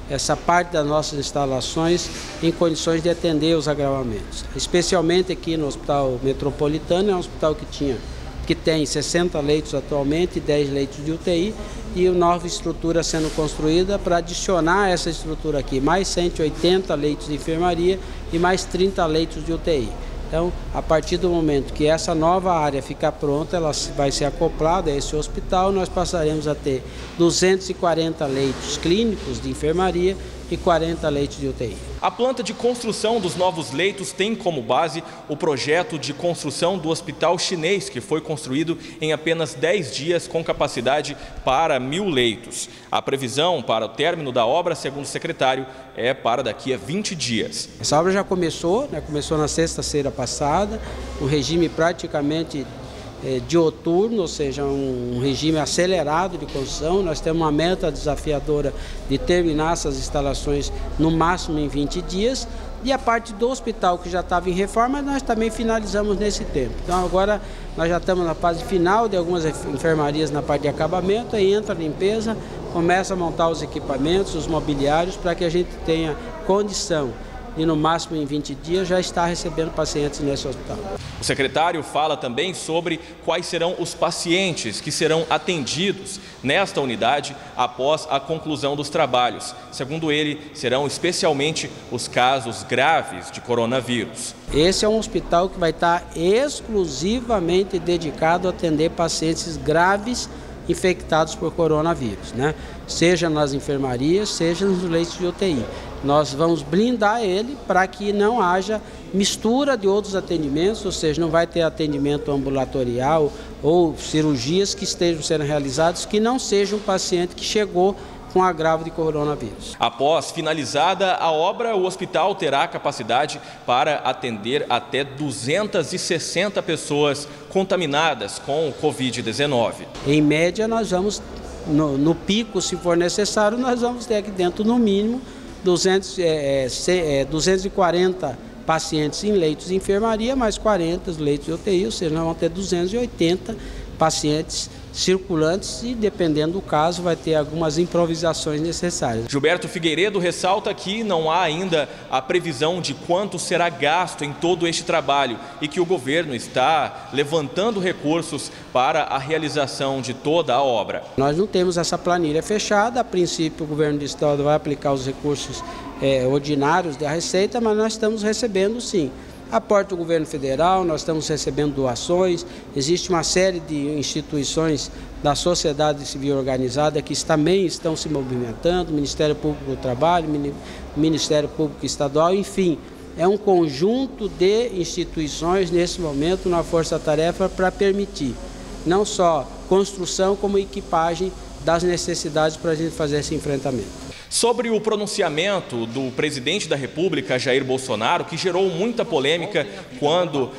essa parte das nossas instalações em condições de atender os agravamentos. Especialmente aqui no Hospital Metropolitano, é um hospital que tem 60 leitos atualmente, 10 leitos de UTI e uma nova estrutura sendo construída para adicionar essa estrutura aqui, mais 180 leitos de enfermaria e mais 30 leitos de UTI. Então, a partir do momento que essa nova área ficar pronta, ela vai ser acoplada a esse hospital, nós passaremos a ter 240 leitos clínicos de enfermaria e 40 leitos de UTI. A planta de construção dos novos leitos tem como base o projeto de construção do hospital chinês, que foi construído em apenas 10 dias com capacidade para 1.000 leitos. A previsão para o término da obra, segundo o secretário, é para daqui a 20 dias. Essa obra já começou, começou na sexta-feira passada, um regime praticamente dioturno, ou seja, um regime acelerado de construção. Nós temos uma meta desafiadora de terminar essas instalações no máximo em 20 dias. E a parte do hospital que já estava em reforma, nós também finalizamos nesse tempo. Então agora nós já estamos na fase final de algumas enfermarias na parte de acabamento, aí entra a limpeza, começa a montar os equipamentos, os mobiliários, para que a gente tenha condição e no máximo em 20 dias já está recebendo pacientes nesse hospital. O secretário fala também sobre quais serão os pacientes que serão atendidos nesta unidade após a conclusão dos trabalhos. Segundo ele, serão especialmente os casos graves de coronavírus. Esse é um hospital que vai estar exclusivamente dedicado a atender pacientes graves infectados por coronavírus, Seja nas enfermarias, seja nos leitos de UTI. Nós vamos blindar ele para que não haja mistura de outros atendimentos, ou seja, não vai ter atendimento ambulatorial ou cirurgias que estejam sendo realizadas que não seja um paciente que chegou com agravo de coronavírus. Após finalizada a obra, o hospital terá capacidade para atender até 260 pessoas contaminadas com o Covid-19. Em média, nós vamos, no pico, se for necessário, nós vamos ter aqui dentro, no mínimo, 240 pacientes em leitos de enfermaria, mais 40 leitos de UTI, ou seja, nós vamos ter 280 pacientes circulantes e, dependendo do caso, vai ter algumas improvisações necessárias. Gilberto Figueiredo ressalta que não há ainda a previsão de quanto será gasto em todo este trabalho e que o governo está levantando recursos para a realização de toda a obra. Nós não temos essa planilha fechada, a princípio o governo do estado vai aplicar os recursos ordinários da Receita, mas nós estamos recebendo sim aporte do governo federal, nós estamos recebendo doações, existe uma série de instituições da sociedade civil organizada que também estão se movimentando, Ministério Público do Trabalho, Ministério Público Estadual, enfim, é um conjunto de instituições nesse momento na força-tarefa para permitir não só construção como equipagem das necessidades para a gente fazer esse enfrentamento. Sobre o pronunciamento do presidente da República, Jair Bolsonaro, que gerou muita polêmica quando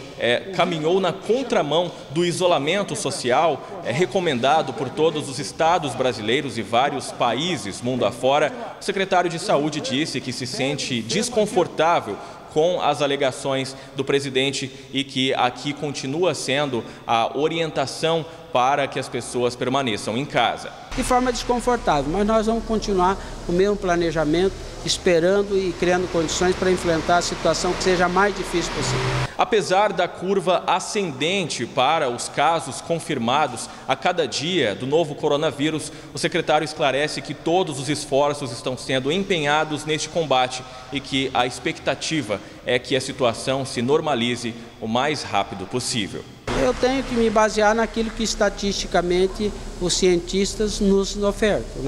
caminhou na contramão do isolamento social recomendado por todos os estados brasileiros e vários países mundo afora, o secretário de Saúde disse que se sente desconfortável com as alegações do presidente e que aqui continua sendo a orientação para que as pessoas permaneçam em casa. De forma desconfortável, mas nós vamos continuar com o mesmo planejamento, esperando e criando condições para enfrentar a situação que seja a mais difícil possível. Apesar da curva ascendente para os casos confirmados a cada dia do novo coronavírus, o secretário esclarece que todos os esforços estão sendo empenhados neste combate e que a expectativa é que a situação se normalize o mais rápido possível. Eu tenho que me basear naquilo que estatisticamente os cientistas nos ofertam,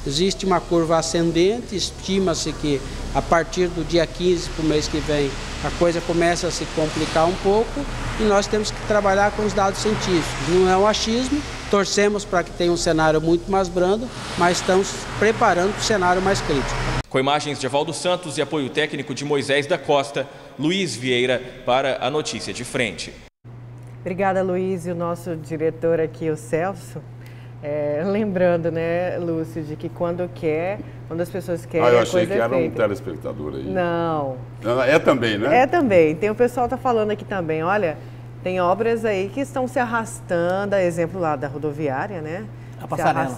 Existe uma curva ascendente, estima-se que a partir do dia 15 para o mês que vem a coisa começa a se complicar um pouco e nós temos que trabalhar com os dados científicos. Não é um achismo, torcemos para que tenha um cenário muito mais brando, mas estamos preparando para o cenário mais crítico. Com imagens de Evaldo Santos e apoio técnico de Moisés da Costa, Luiz Vieira para a Notícia de Frente. Obrigada, Luiz, e o nosso diretor aqui, o Celso. Lembrando, Lúcio, de que quando as pessoas querem, eu achei a coisa que era é feita. um telespectador aí. Não. É também, né? É também. O pessoal está falando aqui também, olha, tem obras aí que estão se arrastando, exemplo lá da rodoviária, A passarela.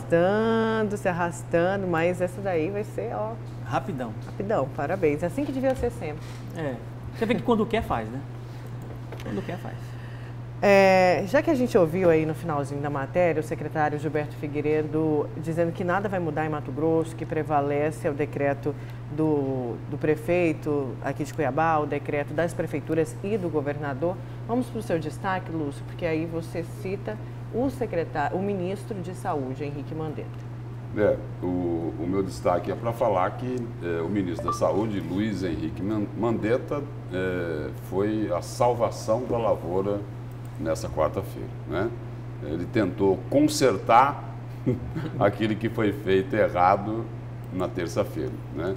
Se arrastando, mas essa daí vai ser, Rapidão. Rapidão, parabéns. É assim que devia ser sempre. Você vê que quando quer, faz, Quando quer, faz. Já que a gente ouviu aí no finalzinho da matéria o secretário Gilberto Figueiredo dizendo que nada vai mudar em Mato Grosso, que prevalece o decreto do prefeito aqui de Cuiabá, o decreto das prefeituras e do governador, vamos para o seu destaque, Lúcio, porque aí você cita o ministro de Saúde, Henrique Mandetta. O meu destaque é para falar que o ministro da Saúde, Luiz Henrique Mandetta, foi a salvação da lavoura nessa quarta-feira, né? Ele tentou consertar aquilo que foi feito errado na terça-feira, né?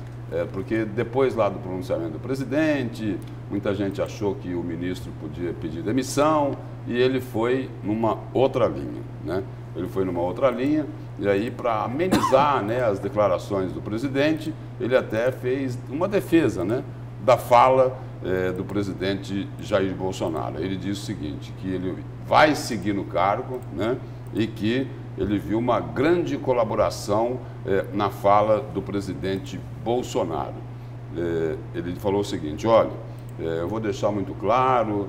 Porque depois lá do pronunciamento do presidente, muita gente achou que o ministro podia pedir demissão e ele foi numa outra linha, né? Ele foi numa outra linha e aí, para amenizar, né, as declarações do presidente, ele até fez uma defesa, né, da fala do presidente Jair Bolsonaro. Ele disse o seguinte, que ele vai seguir no cargo, né, e que ele viu uma grande colaboração na fala do presidente Bolsonaro. Ele falou o seguinte, olha, eu vou deixar muito claro,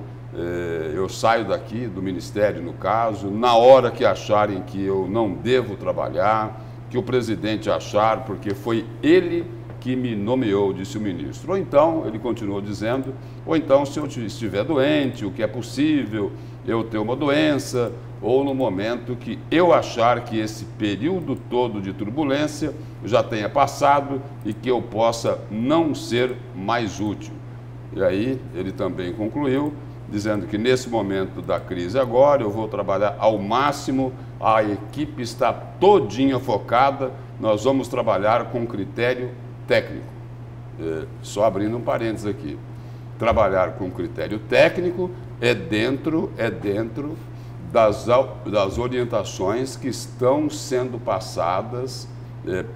eu saio daqui do Ministério, no caso, na hora que acharem que eu não devo trabalhar, que o presidente achar, porque foi ele que me nomeou, disse o ministro. Ou então, ele continuou dizendo, ou então se eu estiver doente, o que é possível, eu ter uma doença, ou no momento que eu achar que esse período todo de turbulência já tenha passado e que eu possa não ser mais útil. E aí ele também concluiu, dizendo que nesse momento da crise agora eu vou trabalhar ao máximo, a equipe está todinha focada, nós vamos trabalhar com critério técnico. Só abrindo um parênteses aqui, trabalhar com critério técnico é dentro das orientações que estão sendo passadas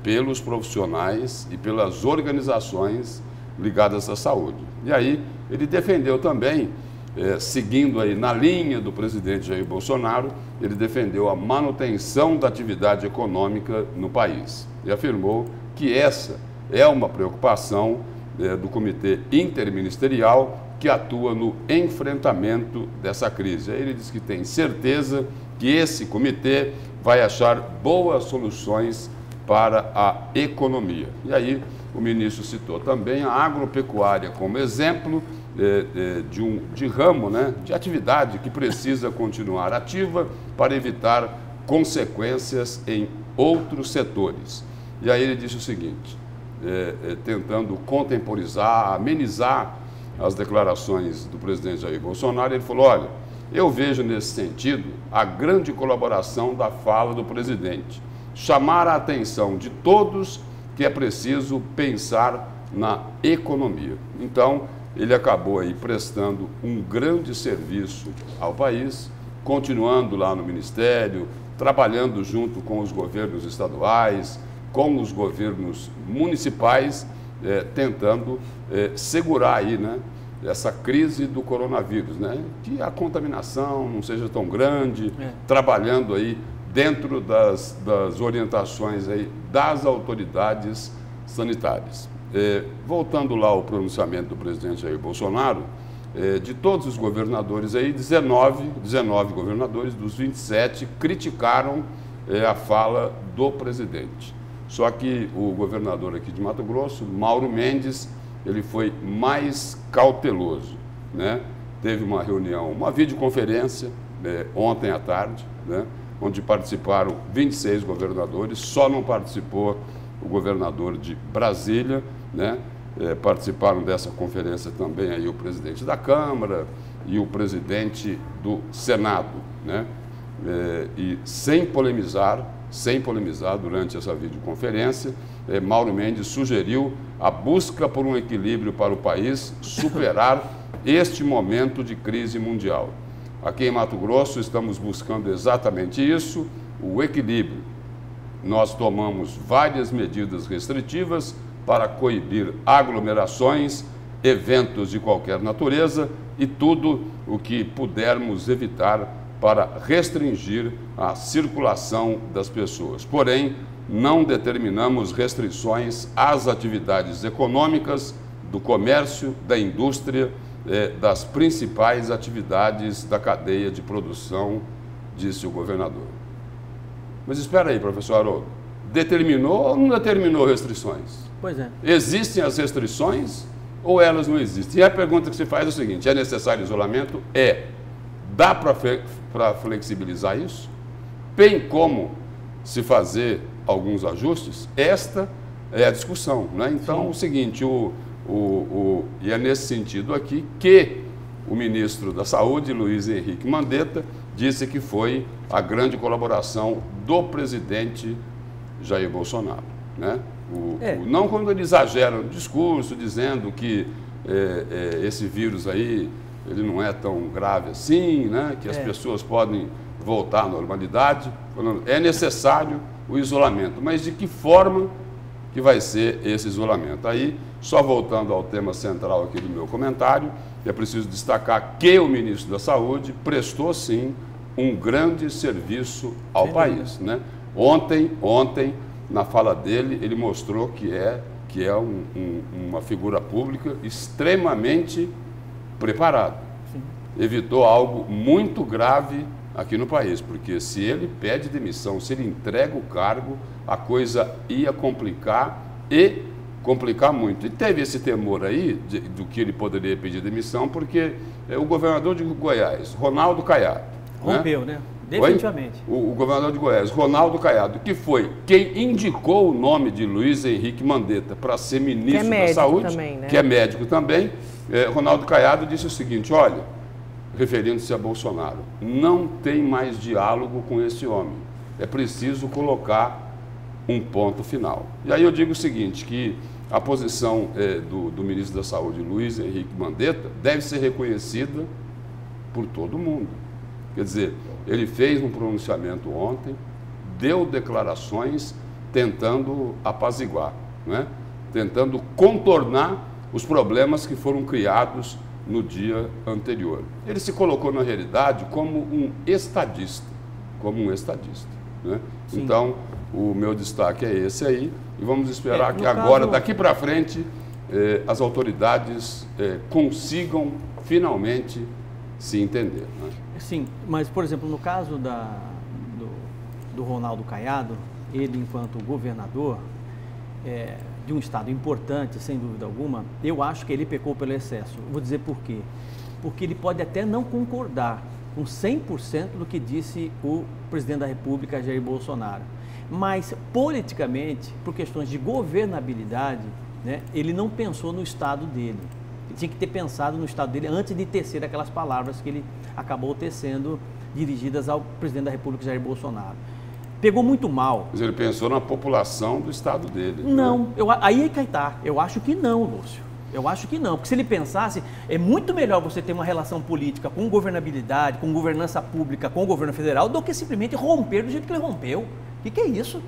pelos profissionais e pelas organizações ligadas à saúde. E aí ele defendeu também, seguindo aí na linha do presidente Jair Bolsonaro, ele defendeu a manutenção da atividade econômica no país e afirmou que essa é uma preocupação do Comitê Interministerial que atua no enfrentamento dessa crise. Aí ele diz que tem certeza que esse comitê vai achar boas soluções para a economia. E aí o ministro citou também a agropecuária como exemplo de ramo, né, de atividade que precisa continuar ativa para evitar consequências em outros setores. E aí ele disse o seguinte, tentando contemporizar, amenizar as declarações do presidente Jair Bolsonaro, ele falou, olha, eu vejo nesse sentido a grande colaboração da fala do presidente, chamar a atenção de todos que é preciso pensar na economia. Então, ele acabou aí prestando um grande serviço ao país, continuando lá no Ministério, trabalhando junto com os governos estaduais, com os governos municipais, tentando segurar aí, né, essa crise do coronavírus, né, que a contaminação não seja tão grande, trabalhando aí dentro das orientações aí das autoridades sanitárias. Voltando lá ao pronunciamento do presidente Jair Bolsonaro, de todos os governadores aí, 19 governadores dos 27 criticaram a fala do presidente. Só que o governador aqui de Mato Grosso, Mauro Mendes, ele foi mais cauteloso, né? Teve uma reunião, uma videoconferência ontem à tarde, né? Onde participaram 26 governadores, só não participou o governador de Brasília, né? Participaram dessa conferência também aí o presidente da Câmara e o presidente do Senado, né? E sem polemizar durante essa videoconferência, Mauro Mendes sugeriu a busca por um equilíbrio para o país superar este momento de crise mundial. Aqui em Mato Grosso estamos buscando exatamente isso, o equilíbrio. Nós tomamos várias medidas restritivas para coibir aglomerações, eventos de qualquer natureza e tudo o que pudermos evitar para restringir a circulação das pessoas. Porém, não determinamos restrições às atividades econômicas, do comércio, da indústria das principais atividades da cadeia de produção, disse o governador. Mas espera aí, professor Haroldo, determinou ou não determinou restrições? Pois é. Existem as restrições ou elas não existem? E a pergunta que se faz é o seguinte: é necessário isolamento? Dá para flexibilizar isso? Tem como se fazer alguns ajustes? Esta é a discussão, né? Então, sim, o seguinte, e é nesse sentido aqui que o ministro da Saúde, Luiz Henrique Mandetta, disse que foi a grande colaboração do presidente Jair Bolsonaro, né? Não quando ele exagera no discurso, dizendo que esse vírus aí ele não é tão grave assim, né? Que as pessoas podem voltar à normalidade. É necessário o isolamento, mas de que forma que vai ser esse isolamento? Aí, só voltando ao tema central aqui do meu comentário, é preciso destacar que o ministro da Saúde prestou, sim, um grande serviço ao país, né? Ontem, na fala dele, ele mostrou que é uma figura pública extremamente preparada. Sim. Evitou algo muito grave aqui no país, porque se ele pede demissão, se ele entrega o cargo, a coisa ia complicar muito. E teve esse temor aí do que ele poderia pedir demissão, porque o governador de Goiás, Ronaldo Caiado... Rompeu, né? Definitivamente. O governador de Goiás, Ronaldo Caiado, que foi quem indicou o nome de Luiz Henrique Mandetta para ser ministro da Saúde, também, né? Que é médico também, Ronaldo Caiado disse o seguinte: olha, referindo-se a Bolsonaro, não tem mais diálogo com esse homem, é preciso colocar um ponto final. E aí eu digo o seguinte, que a posição do ministro da Saúde, Luiz Henrique Mandetta, deve ser reconhecida por todo mundo. Quer dizer, ele fez um pronunciamento ontem, deu declarações tentando apaziguar, né? Tentando contornar os problemas que foram criados no dia anterior. Ele se colocou, na realidade, como um estadista, né? Então, o meu destaque é esse aí, e vamos esperar que agora, daqui para frente, as autoridades consigam finalmente se entender, né? Sim, mas, por exemplo, no caso do Ronaldo Caiado, ele, enquanto governador de um estado importante, sem dúvida alguma, eu acho que ele pecou pelo excesso. Vou dizer por quê. Porque ele pode até não concordar com 100% do que disse o presidente da República, Jair Bolsonaro. Mas, politicamente, por questões de governabilidade, né, ele não pensou no estado dele. Ele tinha que ter pensado no estado dele antes de tecer aquelas palavras que ele acabou tecendo dirigidas ao presidente da República, Jair Bolsonaro. Pegou muito mal. Mas ele pensou na população do estado dele. Não, né? Aí é que está. Eu acho que não, Lúcio. Eu acho que não, porque se ele pensasse, é muito melhor você ter uma relação política com governabilidade, com governança pública, com o governo federal, do que simplesmente romper do jeito que ele rompeu. O que é isso?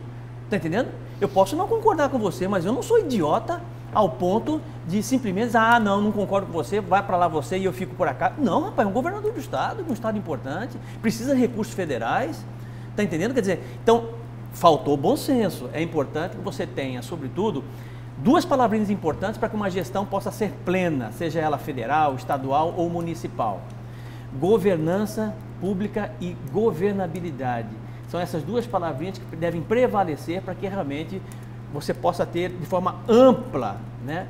Tá entendendo? Eu posso não concordar com você, mas eu não sou idiota ao ponto de simplesmente, não concordo com você, vai para lá você e eu fico por cá. Não, rapaz, é um governador do estado, de um estado importante, precisa de recursos federais, tá entendendo? Quer dizer, então, faltou bom senso. É importante que você tenha, sobretudo, duas palavrinhas importantes para que uma gestão possa ser plena, seja ela federal, estadual ou municipal. Governança pública e governabilidade. São essas duas palavrinhas que devem prevalecer para que realmente você possa ter de forma ampla, né,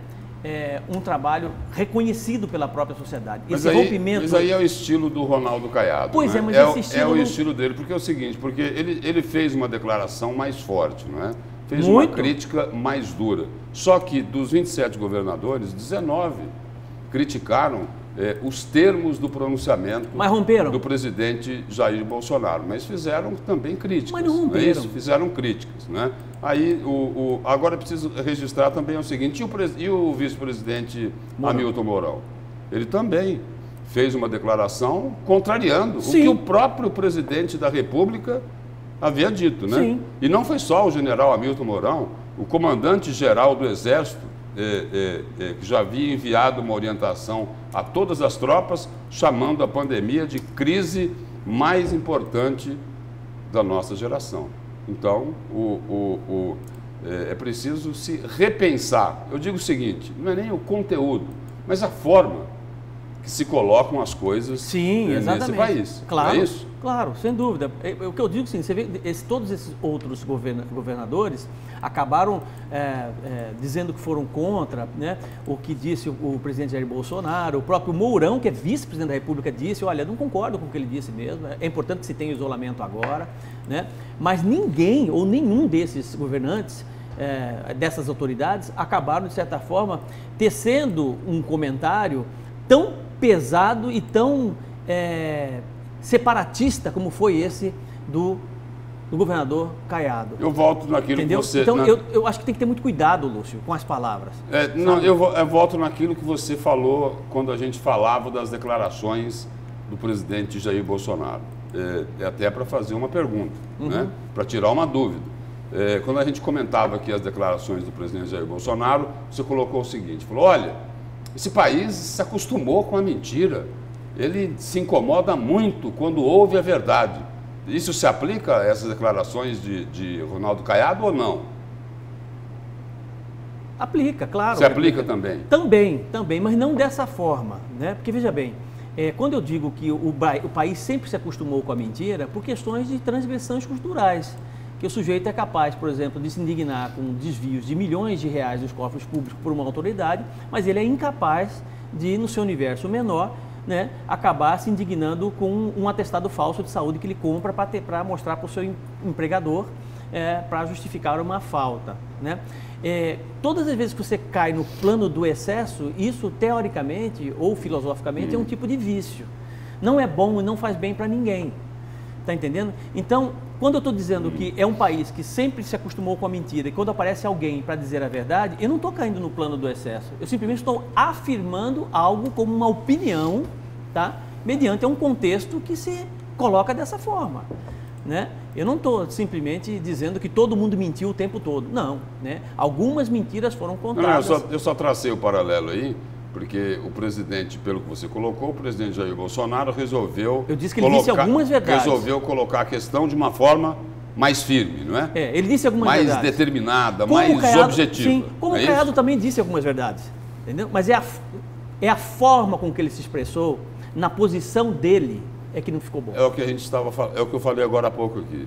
um trabalho reconhecido pela própria sociedade. Esse rompimento... Mas aí é o estilo do Ronaldo Caiado. Pois né? Mas esse estilo... É o estilo dele, porque é o seguinte, porque ele fez uma declaração mais forte, não é? Fez Muito. Uma crítica mais dura. Só que dos 27 governadores, 19 criticaram os termos do pronunciamento do presidente Jair Bolsonaro, mas fizeram também críticas. Mas não romperam. É isso? Fizeram críticas, né? Aí, agora é preciso registrar também o seguinte, e o vice-presidente Hamilton Mourão? Ele também fez uma declaração contrariando o que o próprio presidente da República havia dito, né? Sim. E não foi só o general Hamilton Mourão, o comandante-geral do Exército, que já havia enviado uma orientação a todas as tropas, chamando a pandemia de crise mais importante da nossa geração. Então, é preciso se repensar. Eu digo o seguinte, não é nem o conteúdo, mas a forma. que se colocam as coisas nesse país. Claro, não é isso? Claro, sem dúvida. O que eu digo, sim, você vê, todos esses outros governadores acabaram dizendo que foram contra, né, o que disse o presidente Jair Bolsonaro. O próprio Mourão, que é vice-presidente da República, disse, olha, não concordo com o que ele disse mesmo, é importante que se tenha isolamento agora, né? Mas ninguém ou nenhum desses governantes, dessas autoridades, acabaram, de certa forma, tecendo um comentário tão pesado e tão separatista como foi esse do governador Caiado. Eu volto naquilo Entendeu? que você... Então, eu acho que tem que ter muito cuidado, Lúcio, com as palavras. Não, eu volto naquilo que você falou quando a gente falava das declarações do presidente Jair Bolsonaro. Até para fazer uma pergunta, né? Para tirar uma dúvida. Quando a gente comentava aqui as declarações do presidente Jair Bolsonaro, você colocou o seguinte, falou, olha, esse país se acostumou com a mentira, ele se incomoda muito quando ouve a verdade. Isso se aplica a essas declarações de Ronaldo Caiado ou não? Aplica, claro. Se aplica também? Também, mas não dessa forma, né? Porque, veja bem, quando eu digo que o país sempre se acostumou com a mentira, por questões de transgressões culturais, que o sujeito é capaz, por exemplo, de se indignar com desvios de milhões de reais dos cofres públicos por uma autoridade, mas ele é incapaz de, no seu universo menor, né, acabar se indignando com um atestado falso de saúde que ele compra para mostrar para o seu empregador, para justificar uma falta, né? Todas as vezes que você cai no plano do excesso, isso teoricamente ou filosoficamente é um tipo de vício. Não é bom e não faz bem para ninguém. Está entendendo? Então, quando eu estou dizendo que é um país que sempre se acostumou com a mentira e quando aparece alguém para dizer a verdade, eu não estou caindo no plano do excesso. Eu simplesmente estou afirmando algo como uma opinião, tá? Mediante um contexto que se coloca dessa forma, né? Eu não estou simplesmente dizendo que todo mundo mentiu o tempo todo. Não, né? Algumas mentiras foram contadas. Não, eu só tracei o paralelo aí, porque o presidente, pelo que você colocou, o presidente Jair Bolsonaro resolveu... Eu disse que ele disse algumas verdades. Resolveu colocar a questão de uma forma mais firme, não é? Ele disse algumas verdades. Mais determinada, mais objetiva. Sim, como o Caiado também disse algumas verdades, entendeu? Mas é a forma com que ele se expressou, na posição dele, é que não ficou bom. É o que a gente estava falando, é o que eu falei agora há pouco aqui.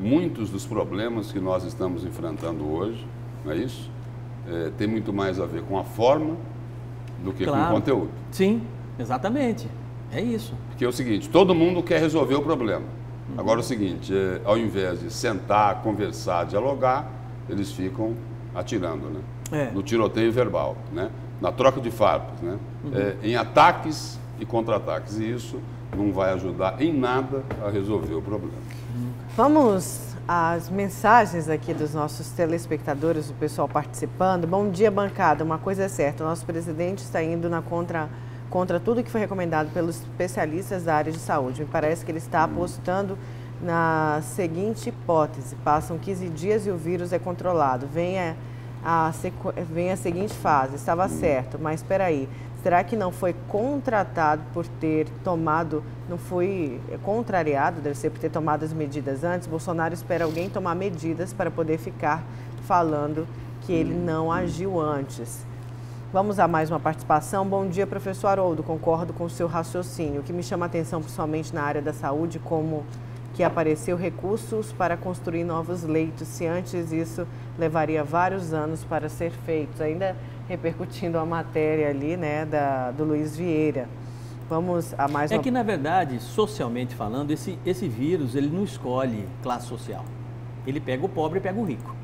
Muitos dos problemas que nós estamos enfrentando hoje, não é isso? Tem muito mais a ver com a forma do que com o conteúdo. Sim, exatamente. É isso. Porque é o seguinte, todo mundo quer resolver o problema. Agora é o seguinte, ao invés de sentar, conversar, dialogar, eles ficam atirando, né? No tiroteio verbal, né? Na troca de farpas, né? Em ataques e contra-ataques. E isso não vai ajudar em nada a resolver o problema. Vamos às mensagens aqui dos nossos telespectadores, o pessoal participando. Bom dia, bancada. Uma coisa é certa, o nosso presidente está indo contra tudo que foi recomendado pelos especialistas da área de saúde. Me parece que ele está apostando na seguinte hipótese: passam 15 dias e o vírus é controlado. Vem a seguinte fase, estava certo, mas espera aí. Será que não foi contratado por ter tomado, não foi contrariado, deve ser por ter tomado as medidas antes? Bolsonaro espera alguém tomar medidas para poder ficar falando que ele não agiu antes. Vamos a mais uma participação. Bom dia, professor Haroldo. Concordo com o seu raciocínio. O que me chama a atenção, principalmente na área da saúde, como que apareceu recursos para construir novos leitos, se antes isso levaria vários anos para ser feito. Ainda repercutindo a matéria ali, né, do Luiz Vieira. Vamos a mais uma... É que, na verdade, socialmente falando, esse vírus, ele não escolhe classe social. Ele pega o pobre e pega o rico.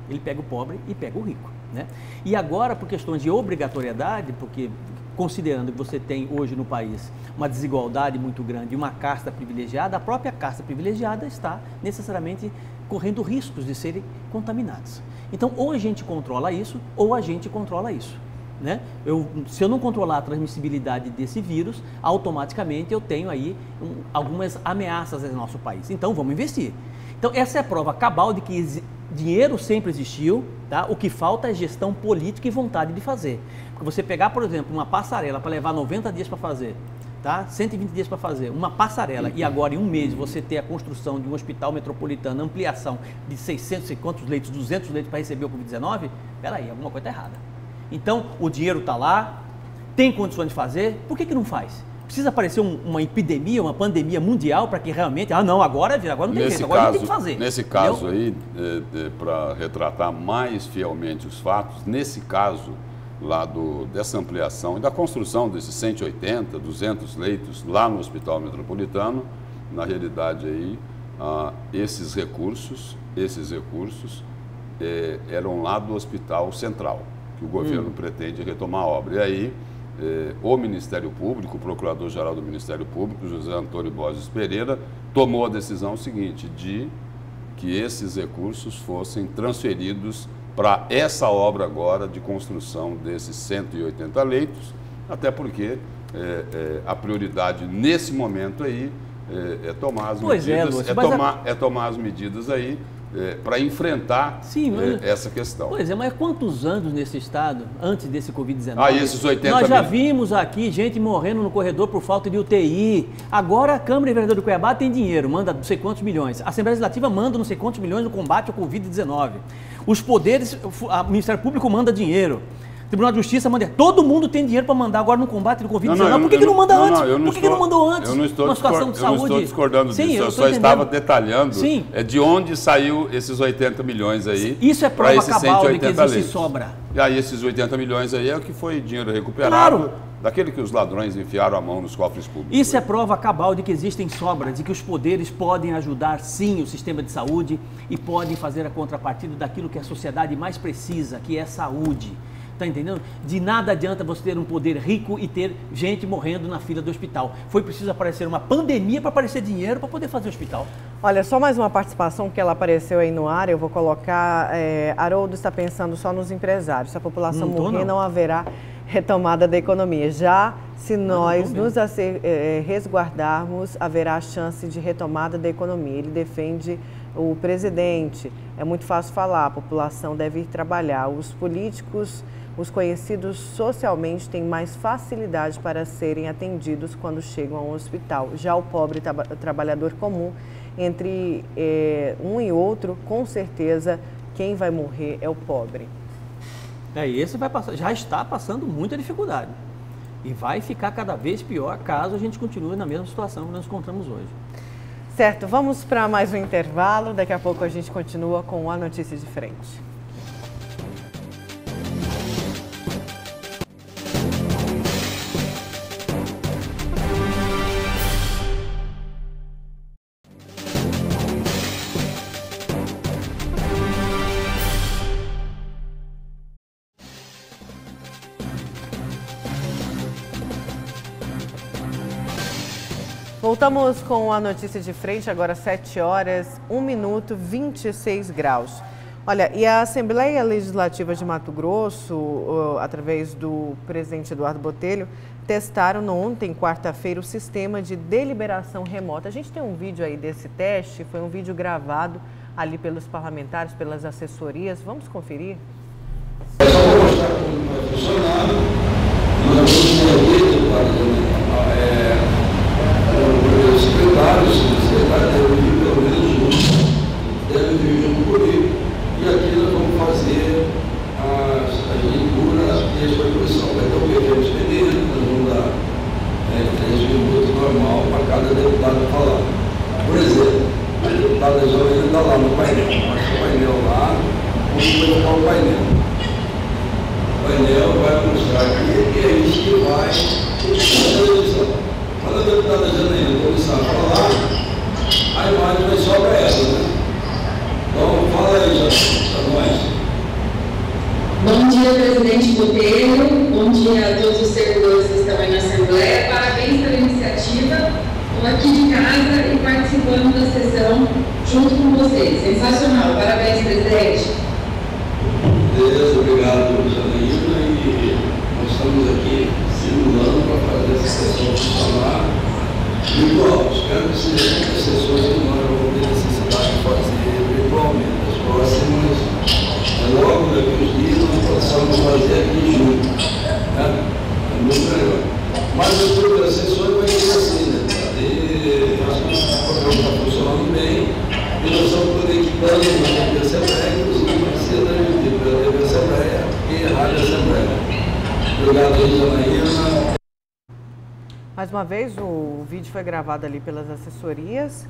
Ele pega o pobre e pega o rico, né? E agora, por questões de obrigatoriedade, porque considerando que você tem hoje no país uma desigualdade muito grande e uma casta privilegiada, a própria casta privilegiada está necessariamente correndo riscos de serem contaminados. Então, ou a gente controla isso, ou a gente controla isso, né? Se eu não controlar a transmissibilidade desse vírus, automaticamente eu tenho aí algumas ameaças no nosso país. Então, vamos investir. Então, essa é a prova cabal de que dinheiro sempre existiu, tá? O que falta é gestão política e vontade de fazer. Porque você pegar, por exemplo, uma passarela para levar 90 dias para fazer, tá? 120 dias para fazer uma passarela e agora em um mês você ter a construção de um hospital metropolitano, ampliação de 600 e quantos leitos, 200 leitos para receber o Covid-19, peraí, alguma coisa está errada. Então, o dinheiro está lá, tem condições de fazer, por que não faz? Precisa aparecer uma epidemia, uma pandemia mundial para que realmente, não, agora não tem jeito, agora a gente tem que fazer. Nesse caso aí, para retratar mais fielmente os fatos, nesse caso lá dessa ampliação e da construção desses 180, 200 leitos lá no Hospital Metropolitano, na realidade aí, esses recursos eram lá do Hospital Central, que o governo pretende retomar a obra. E aí, o Ministério Público, o Procurador-Geral do Ministério Público, José Antônio Borges Pereira, tomou a decisão seguinte, de que esses recursos fossem transferidos para essa obra agora de construção desses 180 leitos, até porque a prioridade nesse momento aí é tomar as medidas, tomar as medidas aí para enfrentar essa questão. Pois é, mas quantos anos nesse estado, antes desse Covid-19? Esses 80 nós já vimos aqui gente morrendo no corredor por falta de UTI. Agora a Câmara e Vereador do Cuiabá tem dinheiro, manda não sei quantos milhões. A Assembleia Legislativa manda não sei quantos milhões no combate ao Covid-19. Os poderes, o Ministério Público manda dinheiro. O Tribunal de Justiça manda. Todo mundo tem dinheiro para mandar agora no combate do Covid-19. Por que não manda antes? Por que não mandou antes? Eu não estou discordando disso. Eu só entendendo. Estava detalhando de onde saiu esses 80 milhões aí. Isso é prova cabal de que existe sobra. E aí esses 80 milhões aí é o que foi dinheiro recuperado. Daquele que os ladrões enfiaram a mão nos cofres públicos. Isso é prova cabal de que existem sobras e que os poderes podem ajudar, sim, o sistema de saúde e podem fazer a contrapartida daquilo que a sociedade mais precisa, que é saúde. Está entendendo? De nada adianta você ter um poder rico e ter gente morrendo na fila do hospital. Foi preciso aparecer uma pandemia para aparecer dinheiro para poder fazer o hospital. Olha, só mais uma participação que ela apareceu aí no ar, eu vou colocar. Haroldo está pensando só nos empresários. Se a população morrer, não haverá retomada da economia. Já se nós nos resguardarmos, haverá chance de retomada da economia. Ele defende o presidente. É muito fácil falar, a população deve ir trabalhar. Os políticos, os conhecidos socialmente, têm mais facilidade para serem atendidos quando chegam a um hospital. Já o pobre trabalhador comum, entre um e outro, com certeza, quem vai morrer é o pobre. E esse já está passando muita dificuldade. E vai ficar cada vez pior caso a gente continue na mesma situação que nós encontramos hoje. Certo, vamos para mais um intervalo. Daqui a pouco a gente continua com a notícia de frente. Voltamos com a notícia de frente, agora 7 horas, 1 minuto, 26 graus. Olha, e a Assembleia Legislativa de Mato Grosso, através do presidente Eduardo Botelho, testaram ontem, quarta-feira, o sistema de deliberação remota. A gente tem um vídeo aí desse teste, foi um vídeo gravado ali pelos parlamentares, pelas assessorias. Vamos conferir? É só para mostrar como vai funcionar. Nós vamos os secretários devem vir pelo menos devem vir junto comigo, e aqui nós vamos fazer a leitura e a exposição. Vai ter um pequeno expediente, nós vamos dar 3 minutos normal para cada deputado falar. Por exemplo, a deputada Jovem está lá no painel, mas o painel lá, onde vai ficar o painel. O painel vai mostrar aqui e é isso que vai na televisão. Quando a deputada Janaína começar a falar, a imagem vai só para ela, né? Então, fala aí, Janaína, para nós. Bom dia, presidente Botelho. Bom dia a todos os servidores que estão aí na Assembleia. Parabéns pela iniciativa. Estou aqui de casa e participando da sessão junto com vocês. Sensacional. Parabéns, presidente. Beleza, obrigado, Janaína. E nós estamos aqui simulando para fazer essa sessão funcionar virtual. Espero que sejam as sessões que nós vamos ter necessidade de fazer virtualmente. As próximas, logo daqui uns dias, nós possamos fazer aqui junto. Né? É muito melhor. Mas as primeiras sessões vai ser assim, né? Acho que o programa está funcionando bem e nós estamos conectando na TV Assembleia, inclusive precisa da TV Assembleia e a Rádio Assembleia. Obrigado aí, Janaína. Mais uma vez, o vídeo foi gravado ali pelas assessorias.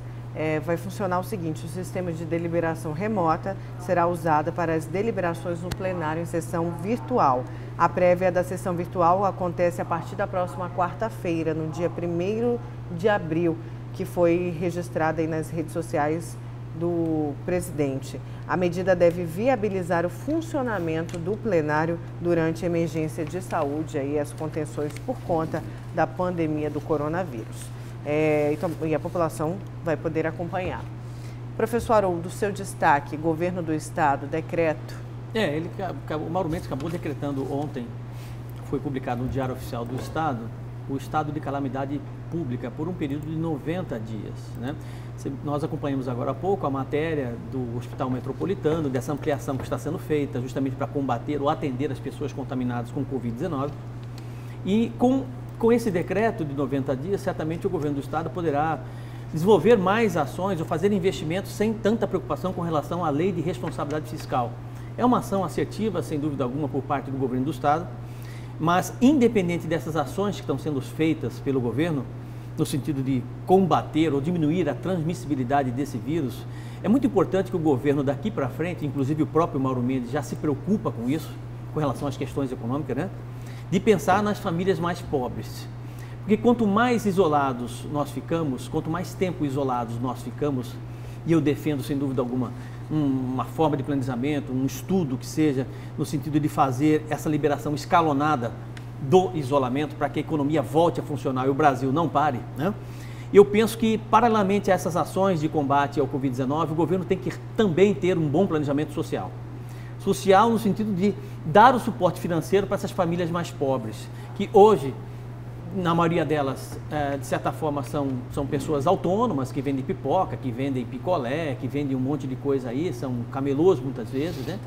Vai funcionar o seguinte: o sistema de deliberação remota será usado para as deliberações no plenário em sessão virtual. A prévia da sessão virtual acontece a partir da próxima quarta-feira, no dia 1º de abril, que foi registrada aí nas redes sociais do presidente. A medida deve viabilizar o funcionamento do plenário durante a emergência de saúde e as contenções por conta da pandemia do coronavírus. E a população vai poder acompanhar. Professor Haroldo, seu destaque: governo do estado, decreto. O Mauro Mendes acabou decretando ontem, foi publicado no Diário Oficial do Estado, o estado de calamidade pública por um período de 90 dias. Né? Nós acompanhamos agora há pouco a matéria do Hospital Metropolitano, dessa ampliação que está sendo feita justamente para combater ou atender as pessoas contaminadas com Covid-19. E com esse decreto de 90 dias, certamente o governo do estado poderá desenvolver mais ações ou fazer investimentos sem tanta preocupação com relação à lei de responsabilidade fiscal. É uma ação assertiva, sem dúvida alguma, por parte do governo do estado, mas independente dessas ações que estão sendo feitas pelo governo, no sentido de combater ou diminuir a transmissibilidade desse vírus, é muito importante que o governo daqui para frente, inclusive o próprio Mauro Mendes já se preocupa com isso, com relação às questões econômicas, né? De pensar nas famílias mais pobres. Porque quanto mais isolados nós ficamos, quanto mais tempo isolados nós ficamos, e eu defendo sem dúvida alguma uma forma de planejamento, um estudo que seja no sentido de fazer essa liberação escalonada do isolamento para que a economia volte a funcionar e o Brasil não pare, né? Eu penso que, paralelamente a essas ações de combate ao Covid-19, o governo tem que também ter um bom planejamento social. Social no sentido de dar o suporte financeiro para essas famílias mais pobres, que hoje, na maioria delas, de certa forma, são pessoas autônomas, que vendem pipoca, que vendem picolé, que vendem um monte de coisa aí, são camelôs muitas vezes, né?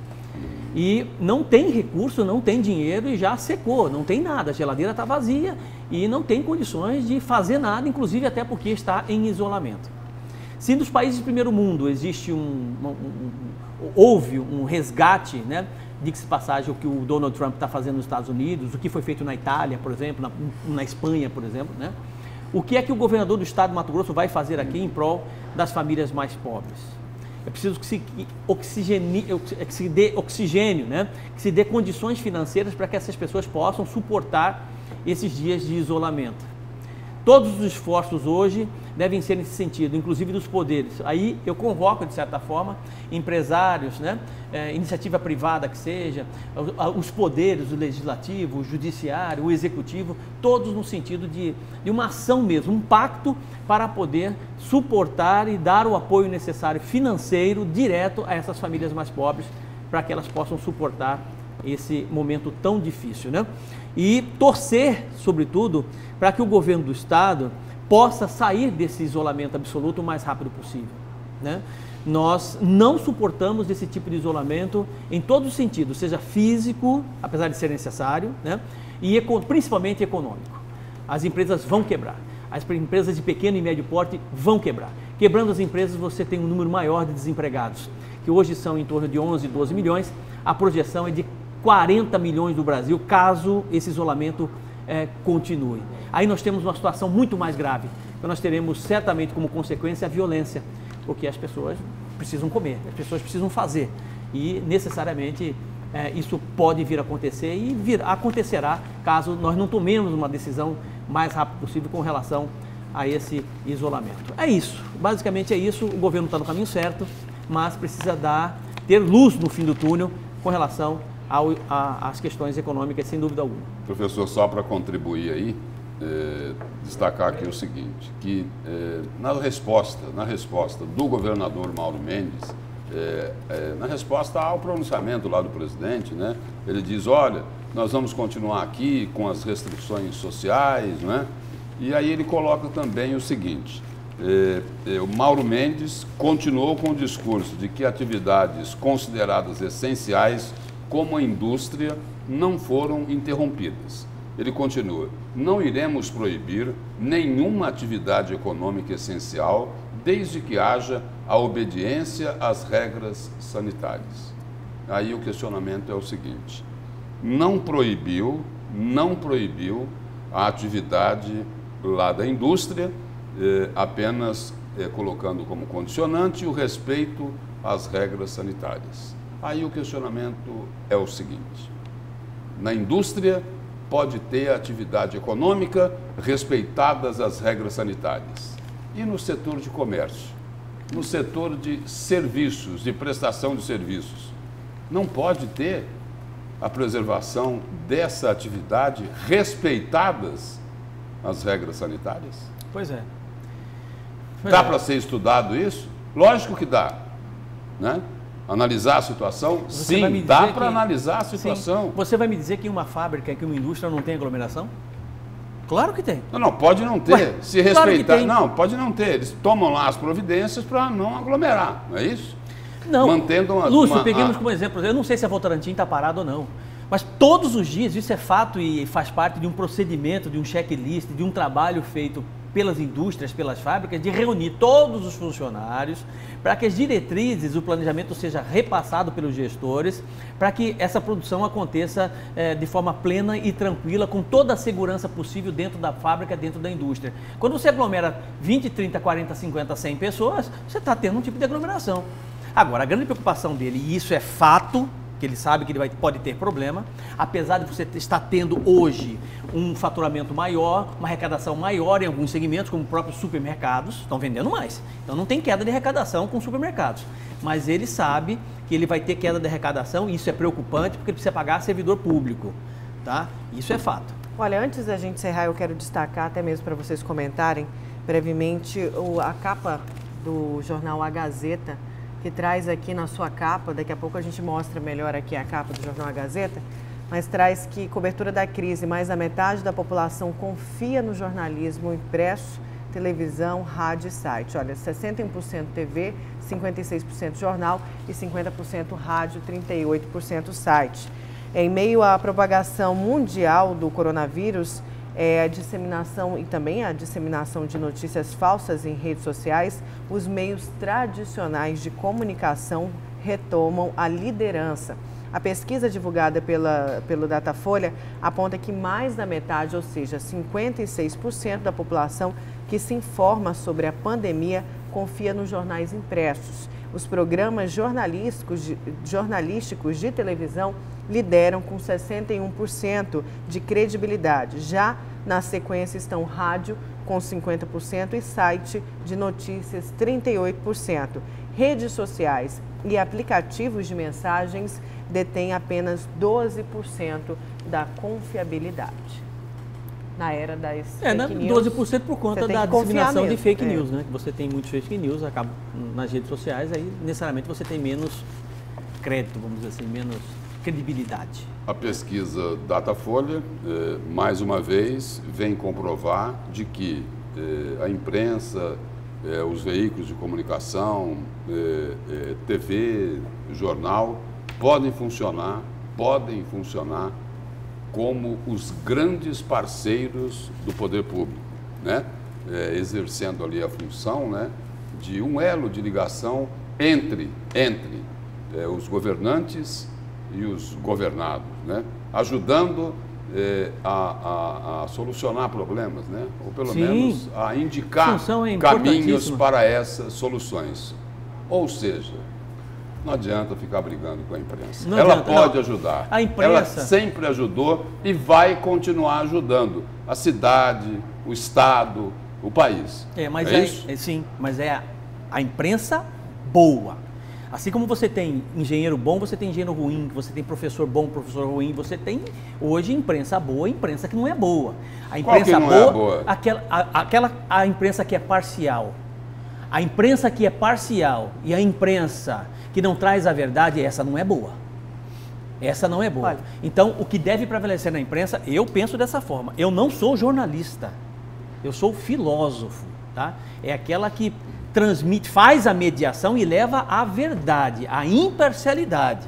E não tem recurso, não tem dinheiro e já secou, não tem nada, a geladeira está vazia e não tem condições de fazer nada, inclusive até porque está em isolamento. Se nos países do primeiro mundo existe houve um resgate, né, diga-se passagem, o que o Donald Trump está fazendo nos Estados Unidos, o que foi feito na Itália, por exemplo, na Espanha, por exemplo, né? O que é que o governador do estado de Mato Grosso vai fazer aqui em prol das famílias mais pobres? É preciso que se dê oxigênio, né? Que se dê condições financeiras para que essas pessoas possam suportar esses dias de isolamento. Todos os esforços hoje devem ser nesse sentido, inclusive dos poderes. Aí eu convoco, de certa forma, empresários, né? Iniciativa privada que seja, os poderes, o legislativo, o judiciário, o executivo, todos no sentido de uma ação mesmo, um pacto para poder suportar e dar o apoio necessário financeiro direto a essas famílias mais pobres, para que elas possam suportar esse momento tão difícil, né? E torcer, sobretudo, para que o governo do estado possa sair desse isolamento absoluto o mais rápido possível, né? Nós não suportamos esse tipo de isolamento em todos os sentidos, seja físico, apesar de ser necessário, né? E principalmente econômico. As empresas vão quebrar, as empresas de pequeno e médio porte vão quebrar. Quebrando as empresas, você tem um número maior de desempregados, que hoje são em torno de 11, 12 milhões, a projeção é de 40 milhões do Brasil, caso esse isolamento continue. Aí nós temos uma situação muito mais grave, porque nós teremos certamente como consequência a violência, porque as pessoas precisam comer, as pessoas precisam fazer, e necessariamente isso pode vir a acontecer e acontecerá caso nós não tomemos uma decisão mais rápido possível com relação a esse isolamento. É isso, basicamente é isso, o governo está no caminho certo, mas precisa ter luz no fim do túnel com relação às questões econômicas, sem dúvida alguma. Professor, só para contribuir aí, destacar aqui o seguinte, que na resposta do governador Mauro Mendes, na resposta ao pronunciamento lá do presidente, né, ele diz, olha, nós vamos continuar aqui com as restrições sociais, né? E aí ele coloca também o seguinte, o Mauro Mendes continuou com o discurso de que atividades consideradas essenciais, como a indústria, não foram interrompidas. Ele continua, não iremos proibir nenhuma atividade econômica essencial, desde que haja a obediência às regras sanitárias. Aí o questionamento é o seguinte, não proibiu a atividade lá da indústria, apenas colocando como condicionante o respeito às regras sanitárias. Aí o questionamento é o seguinte: na indústria pode ter atividade econômica respeitadas as regras sanitárias. E no setor de comércio, no setor de serviços, de prestação de serviços, não pode ter a preservação dessa atividade respeitadas as regras sanitárias? Pois é. Dá para ser estudado isso? Lógico que dá, né? Analisar a situação? Sim, dá para analisar a situação. Sim. Você vai me dizer que em uma fábrica, que uma indústria não tem aglomeração? Claro que tem. Não, pode não ter. Ué, se respeitar. Claro, não, pode não ter. Eles tomam lá as providências para não aglomerar, não é isso? Não. Mantendo uma... Lúcio, peguemos como exemplo, eu não sei se a Votorantim está parada ou não, mas todos os dias, isso é fato e faz parte de um procedimento, de um checklist, de um trabalho feito pelas indústrias, pelas fábricas, de reunir todos os funcionários para que as diretrizes, o planejamento seja repassado pelos gestores, para que essa produção aconteça de forma plena e tranquila, com toda a segurança possível dentro da fábrica, dentro da indústria. Quando você aglomera 20, 30, 40, 50, 100 pessoas, você está tendo um tipo de aglomeração. Agora, a grande preocupação dele, e isso é fato, que ele sabe que ele pode ter problema, apesar de você estar tendo hoje um faturamento maior, uma arrecadação maior em alguns segmentos, como próprios supermercados, estão vendendo mais. Então não tem queda de arrecadação com supermercados. Mas ele sabe que ele vai ter queda de arrecadação, e isso é preocupante, porque ele precisa pagar servidor público, tá? Isso é fato. Olha, antes da gente encerrar, eu quero destacar, até mesmo para vocês comentarem brevemente, a capa do jornal A Gazeta, que traz aqui na sua capa, daqui a pouco a gente mostra melhor aqui a capa do jornal A Gazeta, mas traz que cobertura da crise, mais da metade da população confia no jornalismo impresso, televisão, rádio e site. Olha, 61% TV, 56% jornal e 50% rádio, 38% site. Em meio à propagação mundial do coronavírus, a disseminação e também a disseminação de notícias falsas em redes sociais, os meios tradicionais de comunicação retomam a liderança. A pesquisa divulgada pelo Datafolha aponta que mais da metade, ou seja, 56% da população que se informa sobre a pandemia confia nos jornais impressos. Os programas jornalísticos de televisão lideram com 61% de credibilidade. Já na sequência estão rádio com 50% e site de notícias 38%. Redes sociais e aplicativos de mensagens detêm apenas 12% da confiabilidade. Na era das fake news, 12% por conta da disseminação de fake news, né? Você tem muitos fake news, acaba nas redes sociais, aí necessariamente você tem menos crédito, vamos dizer assim, menos credibilidade. A pesquisa Datafolha, mais uma vez, vem comprovar de que a imprensa, os veículos de comunicação, TV, jornal, podem funcionar como os grandes parceiros do poder público, né? Exercendo ali a função, né, de um elo de ligação entre os governantes e os governados, né? Ajudando a solucionar problemas, né? Ou pelo menos a indicar caminhos para essas soluções. Ou seja, não adianta ficar brigando com a imprensa. Ela pode ajudar. A imprensa... Ela sempre ajudou e vai continuar ajudando a cidade, o estado, o país. Mas sim, mas é a imprensa boa. Assim como você tem engenheiro bom, você tem engenheiro ruim, você tem professor bom, professor ruim, você tem hoje imprensa boa, imprensa que não é boa. A imprensa boa, a imprensa que é parcial. A imprensa que é parcial e a imprensa que não traz a verdade, essa não é boa. Essa não é boa. Olha. Então, o que deve prevalecer na imprensa, eu penso dessa forma. Eu não sou jornalista, eu sou filósofo, tá? É aquela que transmite, faz a mediação e leva à verdade, à imparcialidade.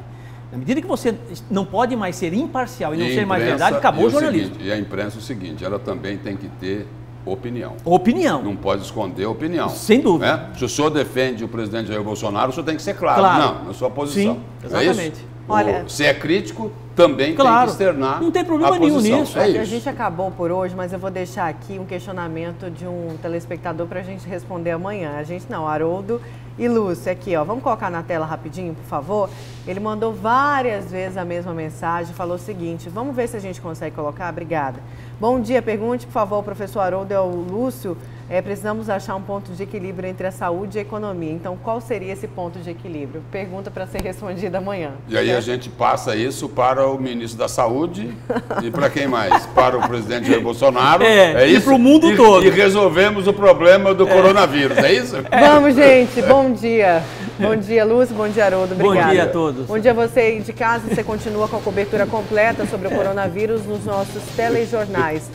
Na medida que você não pode mais ser imparcial e não ser mais verdade, acabou o jornalismo. E a imprensa é o seguinte, ela também tem que ter opinião. Opinião. Não pode esconder a opinião. Sem dúvida. Né? Se o senhor defende o presidente Jair Bolsonaro, o senhor tem que ser claro. Não, na sua posição. Sim, exatamente. É isso? Olha, se é crítico, também claro, tem que externar. Não tem problema a nenhum posição. nisso. É a isso. gente acabou por hoje, mas eu vou deixar aqui um questionamento de um telespectador para a gente responder amanhã. A gente não, Haroldo e Lúcia, aqui, ó, vamos colocar na tela rapidinho, por favor? Ele mandou várias vezes a mesma mensagem, falou o seguinte, vamos ver se a gente consegue colocar? Obrigada. Bom dia, pergunte, por favor, professor Haroldo e ao Lúcio, precisamos achar um ponto de equilíbrio entre a saúde e a economia. Então, qual seria esse ponto de equilíbrio? Pergunta para ser respondida amanhã. E aí a gente passa isso para o ministro da Saúde e para quem mais? Para o presidente Jair Bolsonaro. É isso? E para o mundo todo. E resolvemos o problema do coronavírus, é isso? Vamos, gente. Bom dia. Bom dia, Lúcio. Bom dia, Haroldo. Obrigada. Bom dia a todos. Bom dia a você aí de casa. Você continua com a cobertura completa sobre o coronavírus nos nossos telejornais.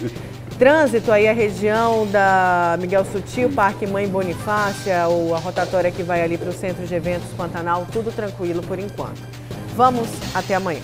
Trânsito aí a região da Miguel Sutil, Parque Mãe Bonifácia, ou a rotatória que vai ali para o Centro de Eventos Pantanal, tudo tranquilo por enquanto. Vamos, até amanhã.